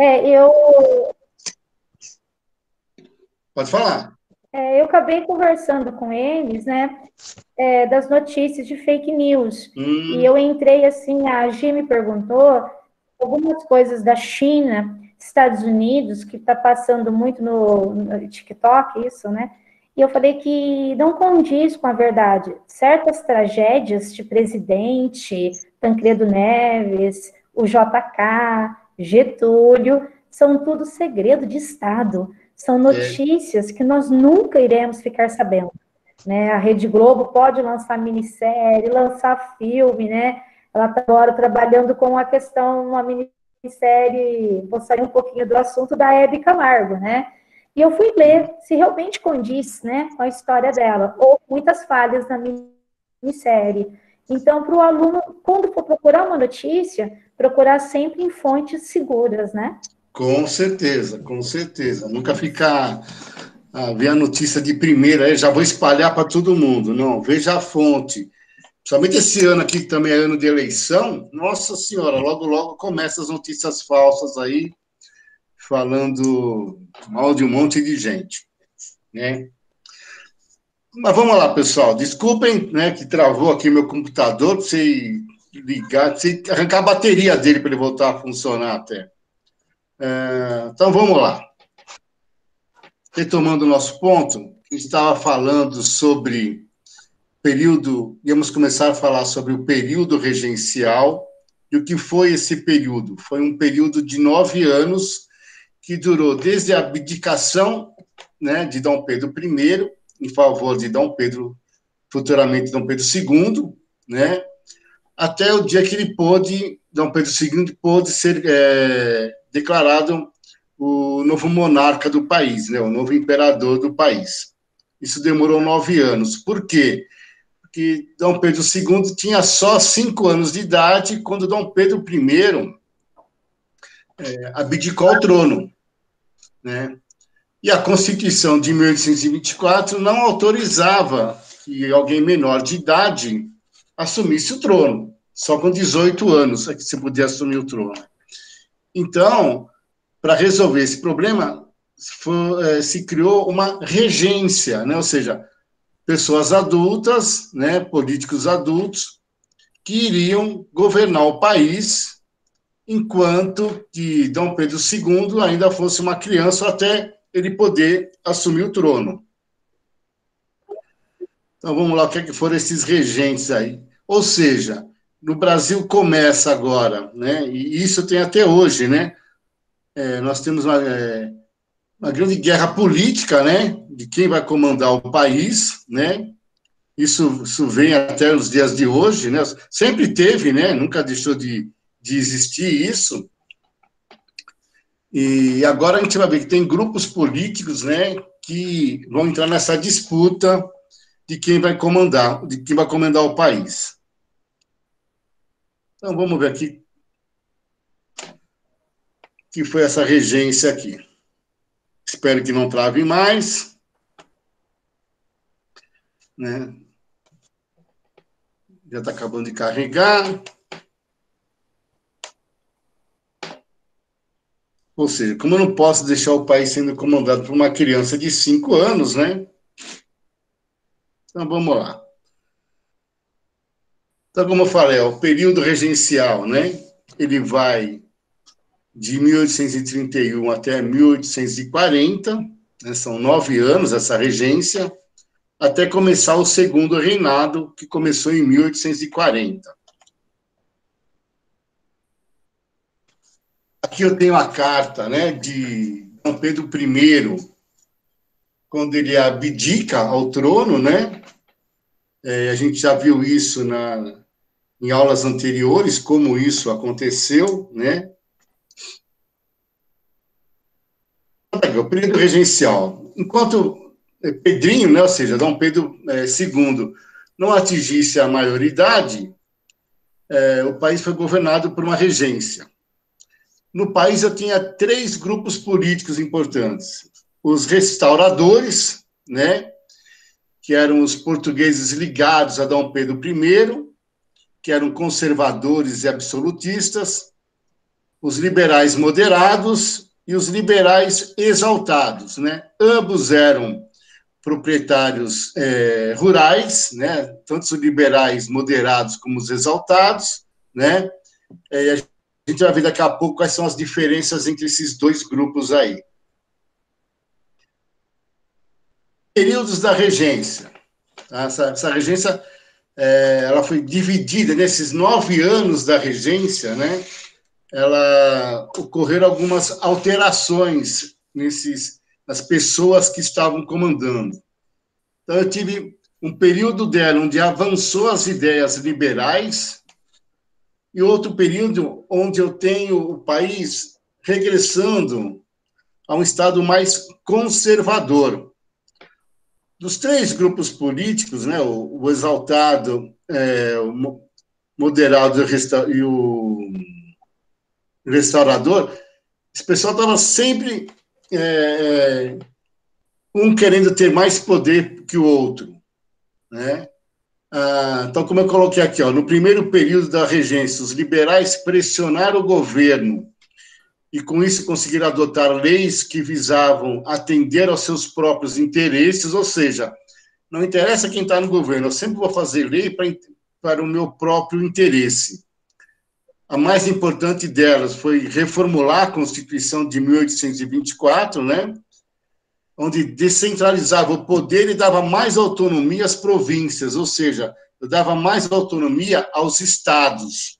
Pode falar. Eu acabei conversando com eles, né, das notícias de fake news. E eu entrei assim, a Gi me perguntou algumas coisas da China, Estados Unidos, que está passando muito no TikTok, isso, né? E eu falei que não condiz com a verdade. Certas tragédias de presidente, Tancredo Neves, o JK, Getúlio, são tudo segredo de Estado. São notícias que nós nunca iremos ficar sabendo. Né? A Rede Globo pode lançar minissérie, lançar filme, né? Ela está agora trabalhando com a questão, uma minissérie, vou sair um pouquinho do assunto, da Hebe Camargo, né? E eu fui ler se realmente condiz, né, com a história dela, ou muitas falhas na minissérie. Então, para o aluno, quando for procurar uma notícia, procurar sempre em fontes seguras, né? Com certeza, com certeza. Nunca ficar ver a notícia de primeira, já vou espalhar para todo mundo. Não, veja a fonte. Principalmente esse ano aqui, que também é ano de eleição, nossa senhora, logo, logo começam as notícias falsas aí, falando mal de um monte de gente, né? Mas vamos lá, pessoal. Desculpem, né, que travou aqui meu computador, para você ligar, para você arrancar a bateria dele para ele voltar a funcionar até. Então, vamos lá. Retomando o nosso ponto, a gente estava falando sobre período, íamos começar a falar sobre o período regencial, e o que foi esse período? Foi um período de 9 anos, que durou desde a abdicação, né, de Dom Pedro I, em favor de Dom Pedro, futuramente Dom Pedro II, né, até o dia que ele pôde, Dom Pedro II pôde ser declarado o novo monarca do país, né, o novo imperador do país. Isso demorou 9 anos. Por quê? Porque Dom Pedro II tinha só 5 anos de idade quando Dom Pedro I abdicou ao trono, né? E a Constituição de 1824 não autorizava que alguém menor de idade assumisse o trono. Só com 18 anos é que você podia assumir o trono. Então, para resolver esse problema, se criou uma regência, né? Ou seja, pessoas adultas, né, políticos adultos, que iriam governar o país, enquanto que Dom Pedro II ainda fosse uma criança, até ele poder assumir o trono. Então, vamos lá, o que foram esses regentes aí? Ou seja, no Brasil começa agora, né? E isso tem até hoje, né? Nós temos uma grande guerra política, né? De quem vai comandar o país, né? Isso vem até os dias de hoje, né? Sempre teve, né? Nunca deixou de existir isso. E agora a gente vai ver que tem grupos políticos, né? Que vão entrar nessa disputa de quem vai comandar o país. Então, vamos ver aqui que foi essa regência aqui. Espero que não trave mais. Né? Já está acabando de carregar. Ou seja, como eu não posso deixar o país sendo comandado por uma criança de 5 anos, né? Então, vamos lá. Então, como eu falei, o período regencial, né? Ele vai de 1831 até 1840, né? São 9 anos essa regência, até começar o segundo reinado, que começou em 1840. Aqui eu tenho a carta, né, de Dom Pedro I, quando ele abdica ao trono, né? A gente já viu isso em aulas anteriores, como isso aconteceu, né? O período regencial. Enquanto Pedrinho, né, ou seja, Dom Pedro II, não atingisse a maioridade, o país foi governado por uma regência. No país eu tinha 3 grupos políticos importantes. Os restauradores, né, que eram os portugueses ligados a Dom Pedro I, que eram conservadores e absolutistas, os liberais moderados e os liberais exaltados, né? Ambos eram proprietários rurais, né? Tanto os liberais moderados como os exaltados, né? A gente vai ver daqui a pouco quais são as diferenças entre esses 2 grupos aí. Períodos da regência. Essa regência ela foi dividida nesses 9 anos da regência, né? Ocorreram algumas alterações nas pessoas que estavam comandando. Então, eu tive um período dela onde avançou as ideias liberais e outro período onde eu tenho o país regressando a um estado mais conservador. Dos 3 grupos políticos, né, o exaltado, o moderado e o restaurador, esse pessoal estava sempre um querendo ter mais poder que o outro, né? Então, como eu coloquei aqui, no primeiro período da regência, os liberais pressionaram o governo e, com isso, conseguiram adotar leis que visavam atender aos seus próprios interesses, ou seja, não interessa quem está no governo, eu sempre vou fazer lei para o meu próprio interesse. A mais importante delas foi reformular a Constituição de 1824, né, onde descentralizava o poder e dava mais autonomia às províncias, ou seja, eu dava mais autonomia aos estados.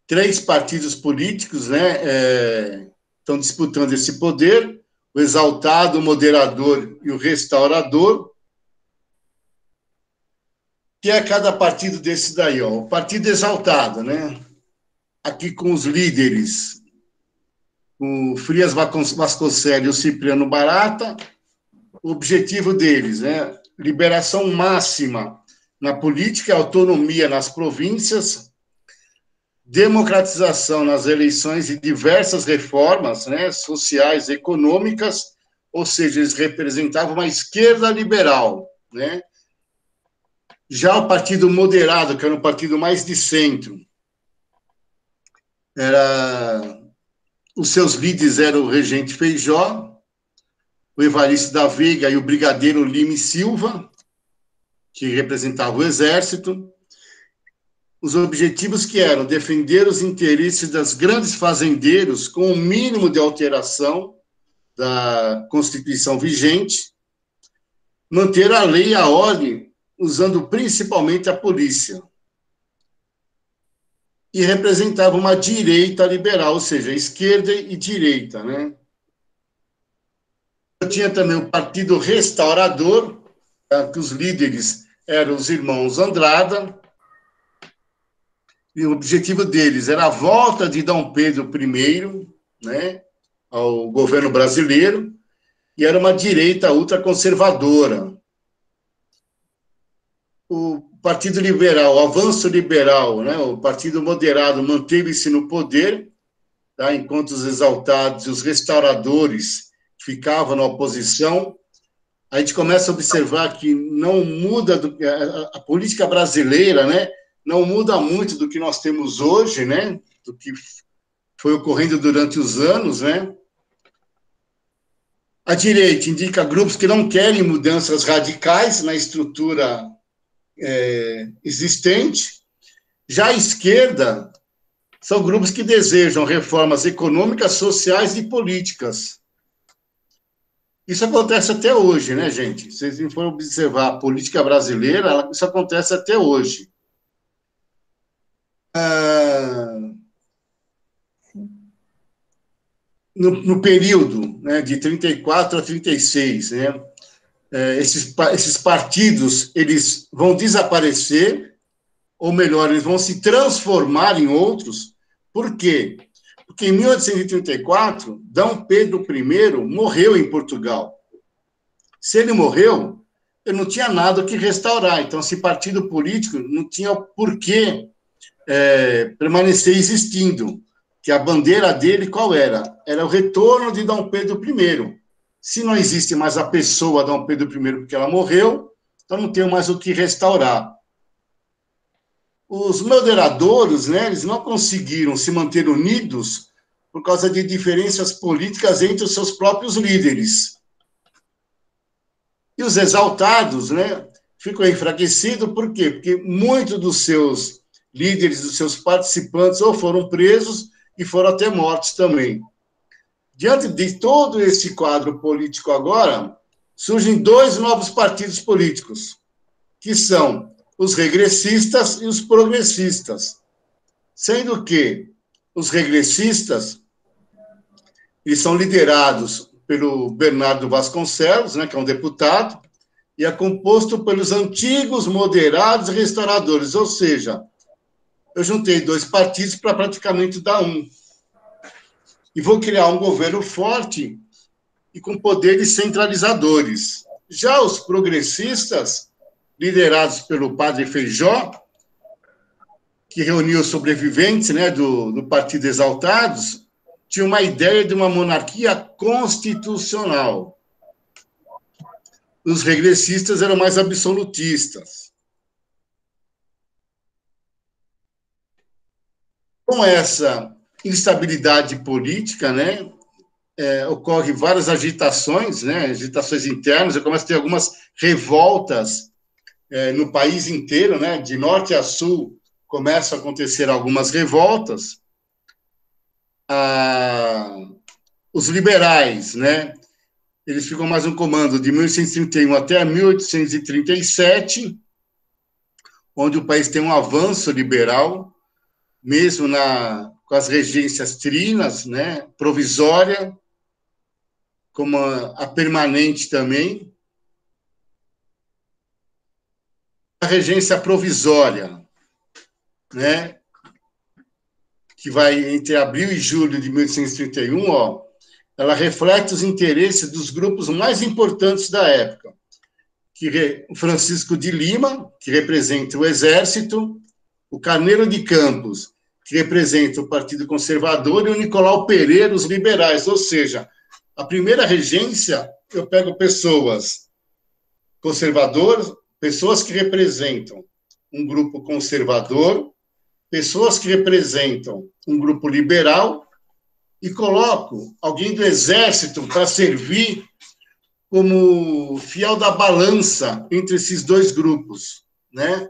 3 partidos políticos, né, estão disputando esse poder, o exaltado, o moderador e o restaurador. Que é cada partido desse daí, o partido exaltado, né? Aqui com os líderes, o Frias Vasconcelos e o Cipriano Barata, o objetivo deles, né? Liberação máxima na política, autonomia nas províncias, democratização nas eleições e diversas reformas, né, sociais, econômicas, ou seja, eles representavam uma esquerda liberal, né? Já o Partido Moderado, que era um partido mais de centro, os seus líderes eram o Regente Feijó, o Evaristo da Veiga e o Brigadeiro Lima e Silva, que representavam o Exército. Os objetivos que eram defender os interesses das grandes fazendeiros com o mínimo de alteração da Constituição vigente, manter a lei e a ordem, usando principalmente a polícia. E representava uma direita liberal, ou seja, esquerda e direita, né? Tinha também o Partido Restaurador, que os líderes eram os irmãos Andrada, e o objetivo deles era a volta de Dom Pedro I, né, ao governo brasileiro, e era uma direita ultraconservadora. O Partido Liberal, o Avanço Liberal, né, o Partido Moderado, manteve-se no poder, tá, enquanto os exaltados e os restauradores ficavam na oposição. A gente começa a observar que não muda, a política brasileira, né, não muda muito do que nós temos hoje, né, do que foi ocorrendo durante os anos, né. A direita indica grupos que não querem mudanças radicais na estrutura existente. Já a esquerda são grupos que desejam reformas econômicas, sociais e políticas. Isso acontece até hoje, né, gente? Se vocês forem observar a política brasileira, isso acontece até hoje. No período, né, de 34 a 36, né, esses partidos, eles vão desaparecer, ou melhor, eles vão se transformar em outros. Por quê? Porque em 1834, Dom Pedro I morreu em Portugal. Se ele morreu, ele não tinha nada que restaurar. Então, esse partido político não tinha por que permanecer existindo. Que a bandeira dele, qual era? Era o retorno de Dom Pedro I. Se não existe mais a pessoa Dom Pedro I porque ela morreu, então não tem mais o que restaurar. Os moderadores, né, eles não conseguiram se manter unidos por causa de diferenças políticas entre os seus próprios líderes. E os exaltados, né, ficam enfraquecidos, por quê? Porque muitos dos seus líderes, dos seus participantes, ou foram presos e foram até mortos também. Diante de todo esse quadro político agora, surgem dois novos partidos políticos, que são os regressistas e os progressistas. Sendo que os regressistas, eles são liderados pelo Bernardo Vasconcelos, né, que é um deputado, e é composto pelos antigos moderados e restauradores, ou seja, eu juntei dois partidos para praticamente dar um. E vou criar um governo forte e com poderes centralizadores. Já os progressistas, liderados pelo padre Feijó, que reuniu os sobreviventes, né, do Partido Exaltados, tinha uma ideia de uma monarquia constitucional. Os regressistas eram mais absolutistas. Com essa instabilidade política, né, ocorre várias agitações, né, agitações internas, eu começo a ter algumas revoltas no país inteiro, né, de norte a sul, começam a acontecer algumas revoltas. Os liberais, né, eles ficam mais no comando de 1831 até 1837, onde o país tem um avanço liberal, mesmo com as regências trinas, né, provisória, como a permanente também. A regência provisória, né, que vai entre abril e julho de 1831, ela reflete os interesses dos grupos mais importantes da época, que o Francisco de Lima, que representa o Exército, o Carneiro de Campos, que representa o Partido Conservador, e o Nicolau Pereira, os liberais. Ou seja, a primeira regência, eu pego pessoas conservadoras, pessoas que representam um grupo conservador, pessoas que representam um grupo liberal, e coloco alguém do Exército para servir como fiel da balança entre esses dois grupos, né?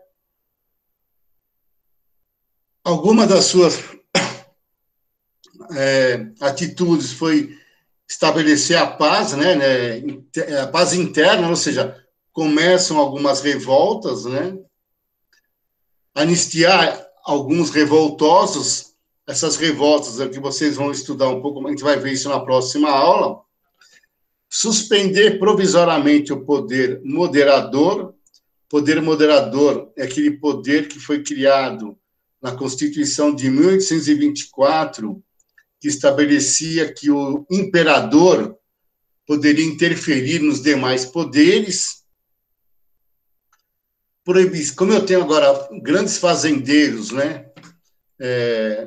Alguma das suas atitudes foi estabelecer a paz, né, a paz interna, ou seja, começam algumas revoltas, né? Anistiar alguns revoltosos, essas revoltas é que vocês vão estudar um pouco, a gente vai ver isso na próxima aula. Suspender provisoriamente o poder moderador. Poder moderador é aquele poder que foi criado na Constituição de 1824, que estabelecia que o imperador poderia interferir nos demais poderes. Como eu tenho agora grandes fazendeiros, né,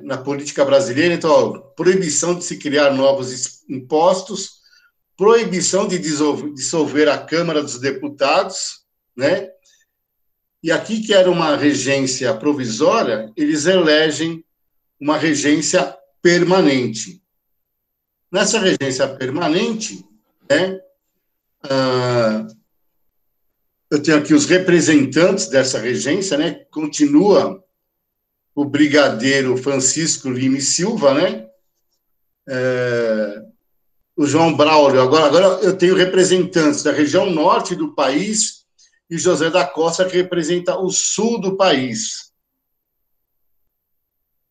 na política brasileira, então, ó, proibição de se criar novos impostos, proibição de dissolver a Câmara dos Deputados, né? E aqui, que era uma regência provisória, eles elegem uma regência permanente. Nessa regência permanente, né, eu tenho aqui os representantes dessa regência, né? Continua o brigadeiro Francisco Lima e Silva, né? O João Braulio. Agora eu tenho representantes da região norte do país e José da Costa, que representa o sul do país.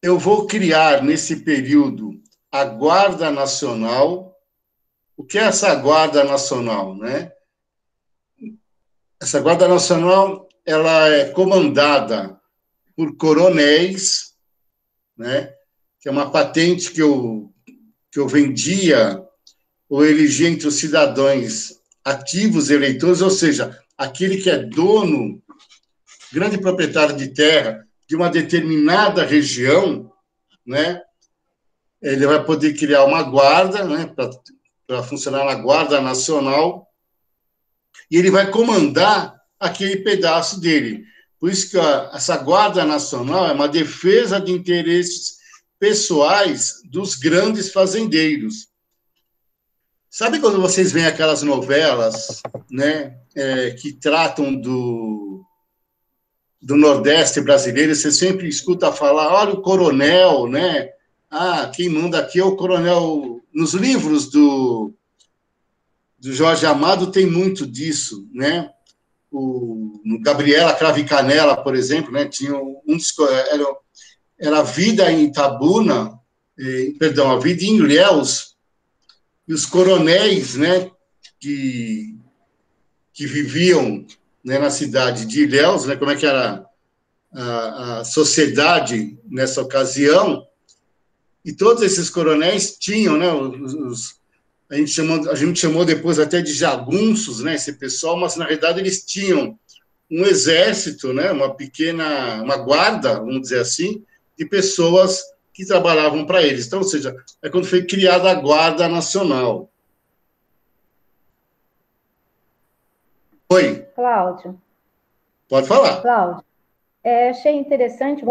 Eu vou criar, nesse período, a Guarda Nacional. O que é essa Guarda Nacional, né? Essa Guarda Nacional, ela é comandada por coronéis, né? Que é uma patente que eu vendia ou elegia entre os cidadãos ativos eleitores, ou seja, aquele que é dono, grande proprietário de terra de uma determinada região, né? Ele vai poder criar uma guarda, né? Para funcionar na Guarda Nacional, e ele vai comandar aquele pedaço dele. Por isso que essa Guarda Nacional é uma defesa de interesses pessoais dos grandes fazendeiros. Sabe quando vocês veem aquelas novelas, né, que tratam do Nordeste brasileiro, você sempre escuta falar, olha o coronel, né? Ah, quem manda aqui é o coronel. Nos livros do Jorge Amado tem muito disso, né? No Gabriela Cravo e Canela, por exemplo, né? Tinha era a vida em Itabuna, perdão, a vida em Ilhéus, e os coronéis, né? Que viviam, né, na cidade de Ilhéus, né? Como é que era a sociedade nessa ocasião? E todos esses coronéis tinham, né? A gente chamou depois até de jagunços, né, esse pessoal, mas na realidade eles tinham um exército, né, uma guarda, vamos dizer assim, de pessoas que trabalhavam para eles. Então, ou seja, é quando foi criada a Guarda Nacional. Oi. Cláudio. Pode falar. Cláudio, achei interessante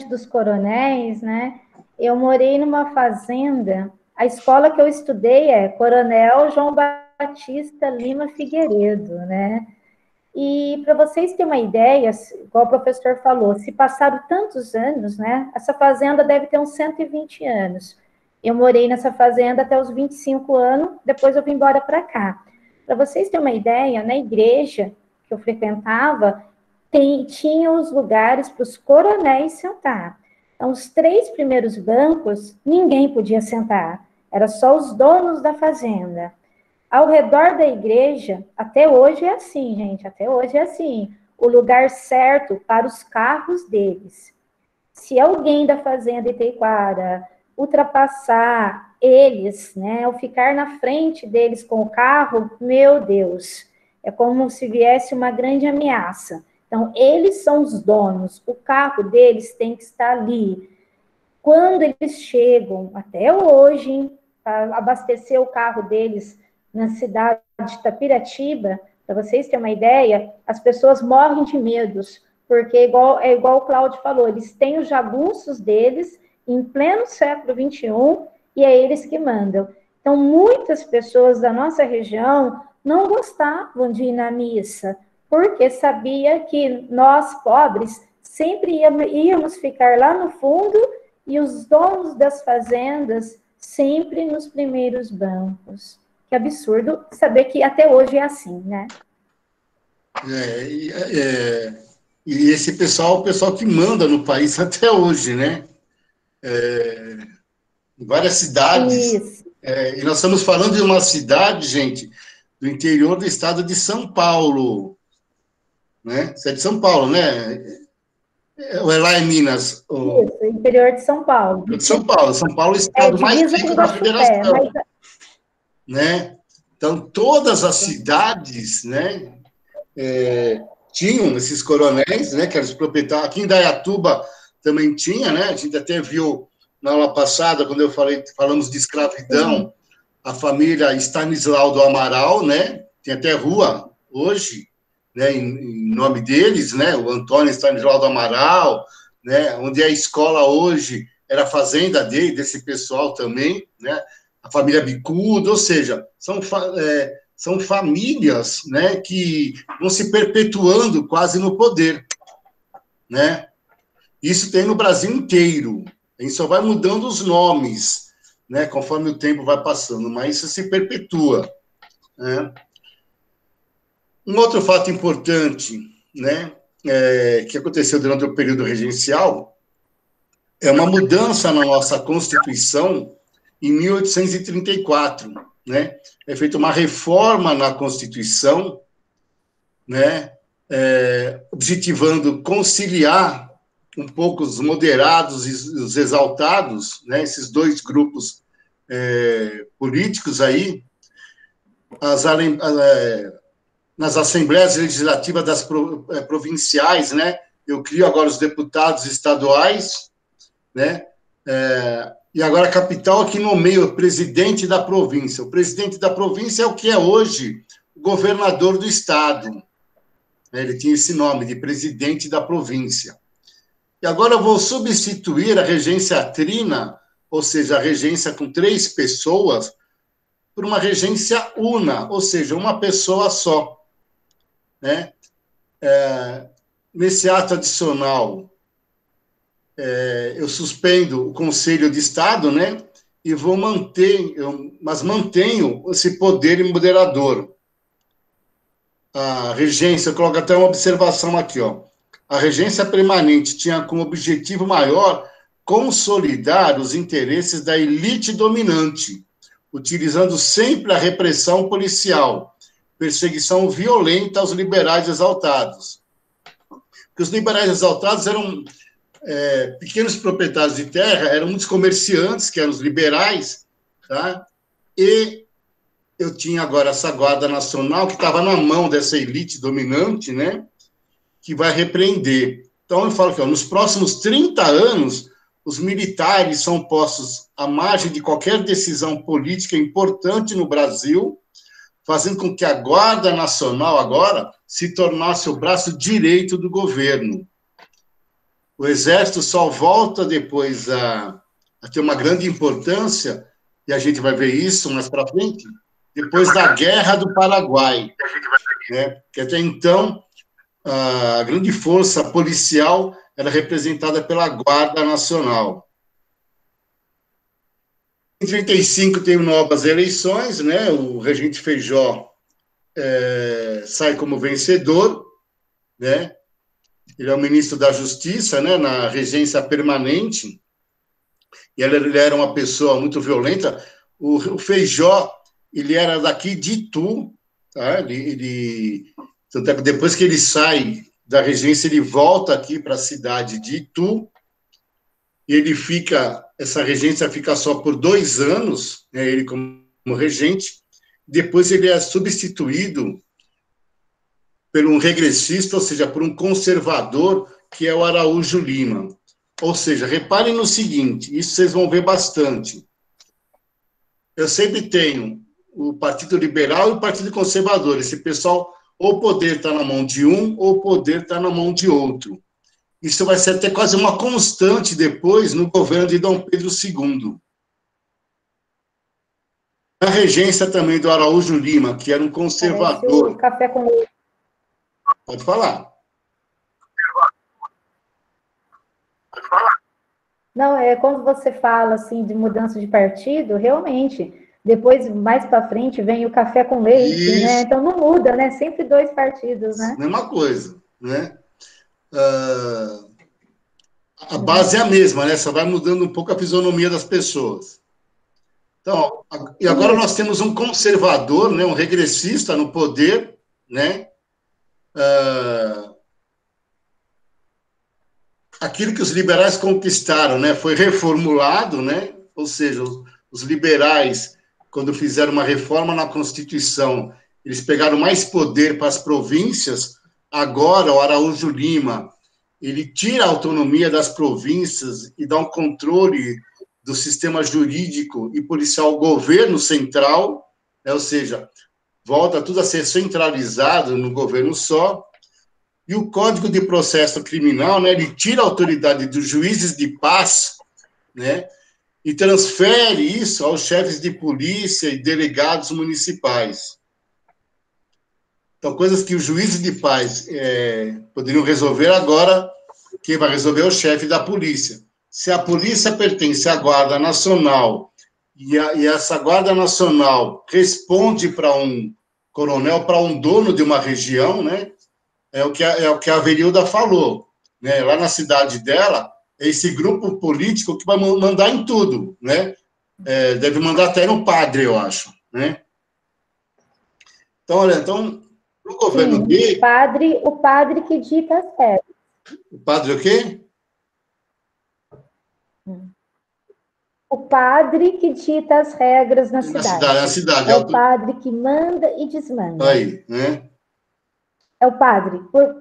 dos coronéis, né? Eu morei numa fazenda. A escola que eu estudei é Coronel João Batista Lima Figueiredo, né? E para vocês terem uma ideia, igual o professor falou, se passaram tantos anos, né? Essa fazenda deve ter uns 120 anos. Eu morei nessa fazenda até os 25 anos, depois eu vim embora para cá. Para vocês terem uma ideia, na igreja que eu frequentava, tinha os lugares para os coronéis sentar. Então, os 3 primeiros bancos, ninguém podia sentar. Era só os donos da fazenda. Ao redor da igreja, até hoje é assim, gente, até hoje é assim. O lugar certo para os carros deles. Se alguém da fazenda Itaiquara ultrapassar eles, né, ou ficar na frente deles com o carro, meu Deus, é como se viesse uma grande ameaça. Então, eles são os donos, o carro deles tem que estar ali. Quando eles chegam, até hoje, para abastecer o carro deles na cidade de Itapiratiba, para vocês terem uma ideia, as pessoas morrem de medos, porque é igual o Cláudio falou, eles têm os jagunços deles em pleno século XXI, e é eles que mandam. Então, muitas pessoas da nossa região não gostavam de ir na missa, porque sabia que nós, pobres, sempre íamos ficar lá no fundo e os donos das fazendas sempre nos primeiros bancos. Que absurdo saber que até hoje é assim, né? E esse pessoal, o pessoal que manda no país até hoje, né? Em várias cidades. Isso. E nós estamos falando de uma cidade, gente, do interior do estado de São Paulo. Né? Você é de São Paulo, né? Ou é lá em Minas? Isso, interior de São Paulo. De São Paulo. São Paulo é o estado mais divisa rico com da Guaxupé, federação. mas... Né? Então, todas as cidades, né, tinham esses coronéis, né, que eram os proprietários. Aqui em Indaiatuba também tinha, né? A gente até viu na aula passada, quando falamos de escravidão, a família Stanislau do Amaral, né? Tem até rua hoje, né, em nome deles, né? O Antônio Stanislau do Amaral, né? Onde a escola hoje era a fazenda desse pessoal também, né? A família Bicudo, ou seja, são famílias, né, que vão se perpetuando quase no poder, né? Isso tem no Brasil inteiro. A gente só vai mudando os nomes, né, conforme o tempo vai passando, mas isso se perpetua, né? Um outro fato importante, né, que aconteceu durante o período regencial é uma mudança na nossa Constituição em 1834, né? É feita uma reforma na Constituição, né, objetivando conciliar um pouco os moderados e os exaltados, né, esses dois grupos políticos aí, nas assembleias legislativas das provinciais, né? Eu crio agora os deputados estaduais, né? E agora a capital que nomeia o presidente da província. O presidente da província é o que é hoje o governador do estado. Ele tinha esse nome de presidente da província. E agora eu vou substituir a regência trina, ou seja, a regência com 3 pessoas, por uma regência una, ou seja, uma pessoa só. Né? Nesse ato adicional, eu suspendo o Conselho de Estado, né? E vou mantenho esse poder moderador. A regência, eu coloco até uma observação aqui, ó. A regência permanente tinha como objetivo maior consolidar os interesses da elite dominante, utilizando sempre a repressão policial, perseguição violenta aos liberais exaltados. Porque os liberais exaltados eram pequenos proprietários de terra, eram muitos comerciantes, que eram os liberais, tá? E eu tinha agora essa Guarda Nacional, que estava na mão dessa elite dominante, né? Que vai repreender. Então, eu falo que nos próximos 30 anos, os militares são postos à margem de qualquer decisão política importante no Brasil, fazendo com que a Guarda Nacional agora se tornasse o braço direito do governo. O Exército só volta depois a ter uma grande importância, e a gente vai ver isso mais para frente, depois da Guerra do Paraguai. Né? Que até então, a grande força policial era representada pela Guarda Nacional. Em 1935 tem novas eleições, né? O regente Feijó sai como vencedor, né? Ele é o ministro da Justiça, né? Na regência permanente, e ele era uma pessoa muito violenta. O Feijó, ele era daqui de Itu, tá? Tanto é que depois que ele sai da regência, ele volta aqui para a cidade de Itu, e essa regência fica só por 2 anos, né, ele como regente, depois ele é substituído por um regressista, ou seja, por um conservador, que é o Araújo Lima. Ou seja, reparem no seguinte, isso vocês vão ver bastante. Eu sempre tenho o Partido Liberal e o Partido Conservador. Esse pessoal, ou o poder está na mão de um, ou o poder está na mão de outro. Isso vai ser até quase uma constante depois no governo de Dom Pedro II. A regência também do Araújo Lima, que era um conservador. O café com leite. Pode falar. Não, quando você fala assim de mudança de partido, realmente Depois, mais para frente, vem o café com leite, Isso. né? Então não muda, né? Sempre dois partidos, né? Mesma coisa, né? A base é a mesma, né? Só vai mudando um pouco a fisionomia das pessoas. Então, e agora nós temos um conservador, né? Um regressista no poder, né? Aquilo que os liberais conquistaram, né? Foi reformulado, né? Ou seja, os liberais, quando fizeram uma reforma na Constituição, eles pegaram mais poder para as províncias. Agora, o Araújo Lima, ele tira a autonomia das províncias e dá um controle do sistema jurídico e policial ao governo central, né? Ou seja, volta tudo a ser centralizado no governo só. E o Código de Processo Criminal, né, ele tira a autoridade dos juízes de paz, né, e transfere isso aos chefes de polícia e delegados municipais. Então, coisas que os juízes de paz poderiam resolver, agora quem vai resolver é o chefe da polícia. Se a polícia pertence à Guarda Nacional e essa Guarda Nacional responde para um coronel, para um dono de uma região, né, é o que a Verilda falou, né? Lá na cidade dela, é esse grupo político que vai mandar em tudo, né? Deve mandar até no padre, eu acho, né? Então, olha, no governo gay... O padre que dita as regras. O padre o quê? O padre que dita as regras na cidade. Na cidade. É o padre que manda e desmanda. Aí, né? É o padre, por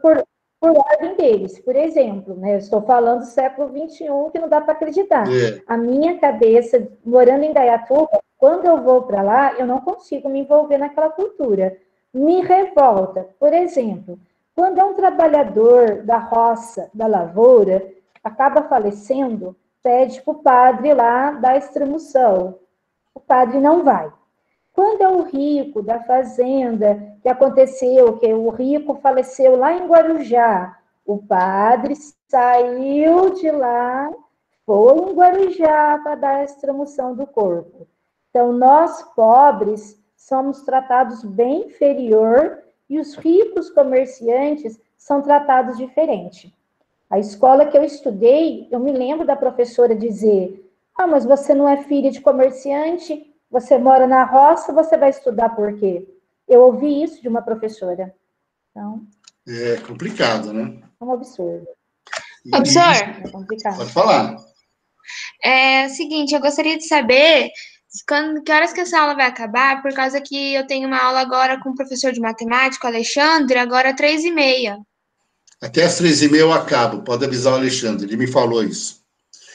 ordem deles. Por exemplo, né, eu estou falando do século XXI, que não dá para acreditar. A minha cabeça, morando em Dayatuba, quando eu vou para lá, eu não consigo me envolver naquela cultura. Me revolta. Por exemplo, quando é um trabalhador da roça, da lavoura, acaba falecendo, pede para o padre lá dar extremunção. O padre não vai. Quando é o rico da fazenda, que aconteceu, que o rico faleceu lá em Guarujá, o padre saiu de lá, foi em Guarujá para dar a extremunção do corpo. Então, nós, pobres, somos tratados bem inferior e os ricos comerciantes são tratados diferente. A escola que eu estudei, eu me lembro da professora dizer, mas você não é filha de comerciante, você mora na roça, você vai estudar por quê? Eu ouvi isso de uma professora. Então, é complicado, né? É um absurdo. Professor, É complicado. Pode falar. É o seguinte, eu gostaria de saber que horas que essa aula vai acabar, por causa que eu tenho uma aula agora com o professor de matemática, o Alexandre, agora 3h30. Até às 3h30 eu acabo, pode avisar o Alexandre, ele me falou isso.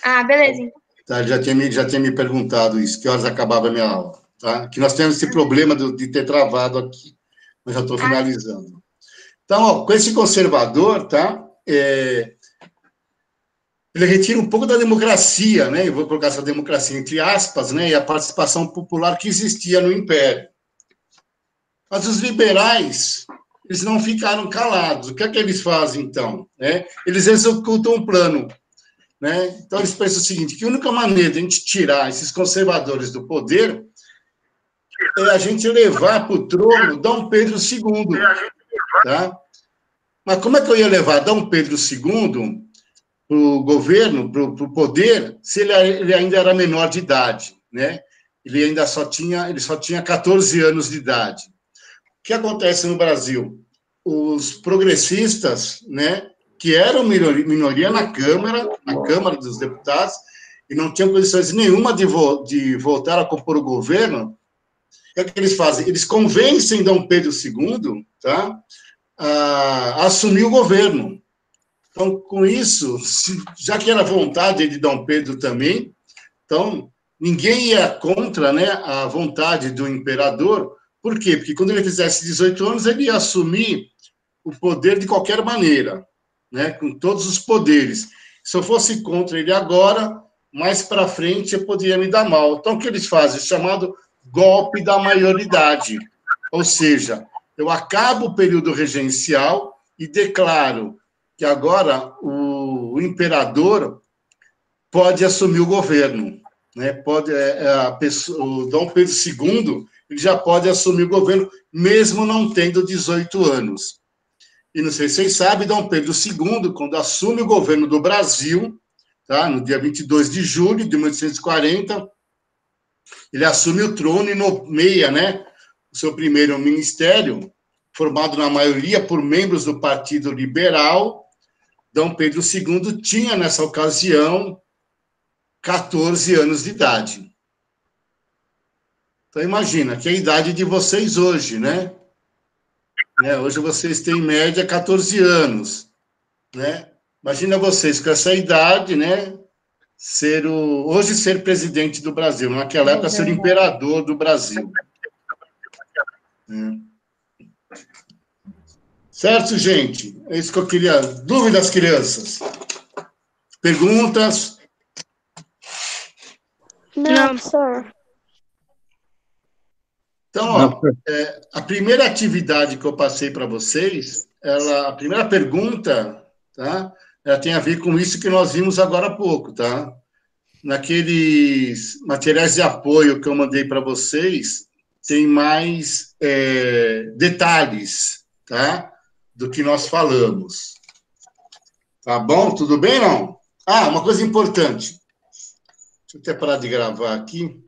Ah, beleza, então. Tá, ele já tinha me perguntado isso, que horas acabava a minha aula, tá? Que nós temos esse problema de ter travado aqui, mas já estou finalizando. Então, ó, com esse conservador, tá? Ele retira um pouco da democracia, né? Eu vou colocar essa democracia entre aspas, né? E a participação popular que existia no Império. Mas os liberais, eles não ficaram calados. O que é que eles fazem, então? Eles executam um plano. Né? Então, eles pensam o seguinte, que a única maneira de a gente tirar esses conservadores do poder é a gente levar para o trono Dom Pedro II. Tá? Mas como é que eu ia levar Dom Pedro II para o governo, para o poder, se ele ainda era menor de idade? Né? Ele só tinha 14 anos de idade. O que acontece no Brasil? Os progressistas, né, que eram minoria na Câmara dos Deputados, e não tinham condições nenhuma de voltar a compor o governo, o que eles fazem? Eles convencem Dom Pedro II, tá, a assumir o governo. Então, com isso, já que era vontade de Dom Pedro também, então, ninguém ia contra, né, a vontade do imperador. Por quê? Porque quando ele fizesse 18 anos, ele ia assumir o poder de qualquer maneira, né, com todos os poderes. Se eu fosse contra ele agora, mais para frente eu poderia me dar mal. Então, o que eles fazem? O chamado golpe da maioridade. Ou seja, eu acabo o período regencial e declaro que agora o imperador pode assumir o governo. né? O Dom Pedro II ele já pode assumir o governo, mesmo não tendo 18 anos. E não sei se vocês sabem, Dom Pedro II, quando assume o governo do Brasil, tá? No dia 22 de julho de 1840, ele assume o trono e nomeia, né, o seu primeiro ministério, formado na maioria por membros do Partido Liberal. Dom Pedro II tinha, nessa ocasião, 14 anos de idade. Então, imagina, que é a idade de vocês hoje, né? Hoje vocês têm, em média, 14 anos, né? Imagina vocês com essa idade, né? Hoje ser presidente do Brasil, naquela época ser o imperador do Brasil. Certo, gente? É isso que eu queria. Dúvidas, crianças? Perguntas? Não, professor. Então, ó, a primeira atividade que eu passei para vocês, a primeira pergunta, tá? Ela tem a ver com isso que nós vimos agora há pouco, tá? Naqueles materiais de apoio que eu mandei para vocês, tem mais detalhes, tá? Do que nós falamos. Tá bom? Tudo bem, não? Ah, uma coisa importante. Deixa eu até parar de gravar aqui.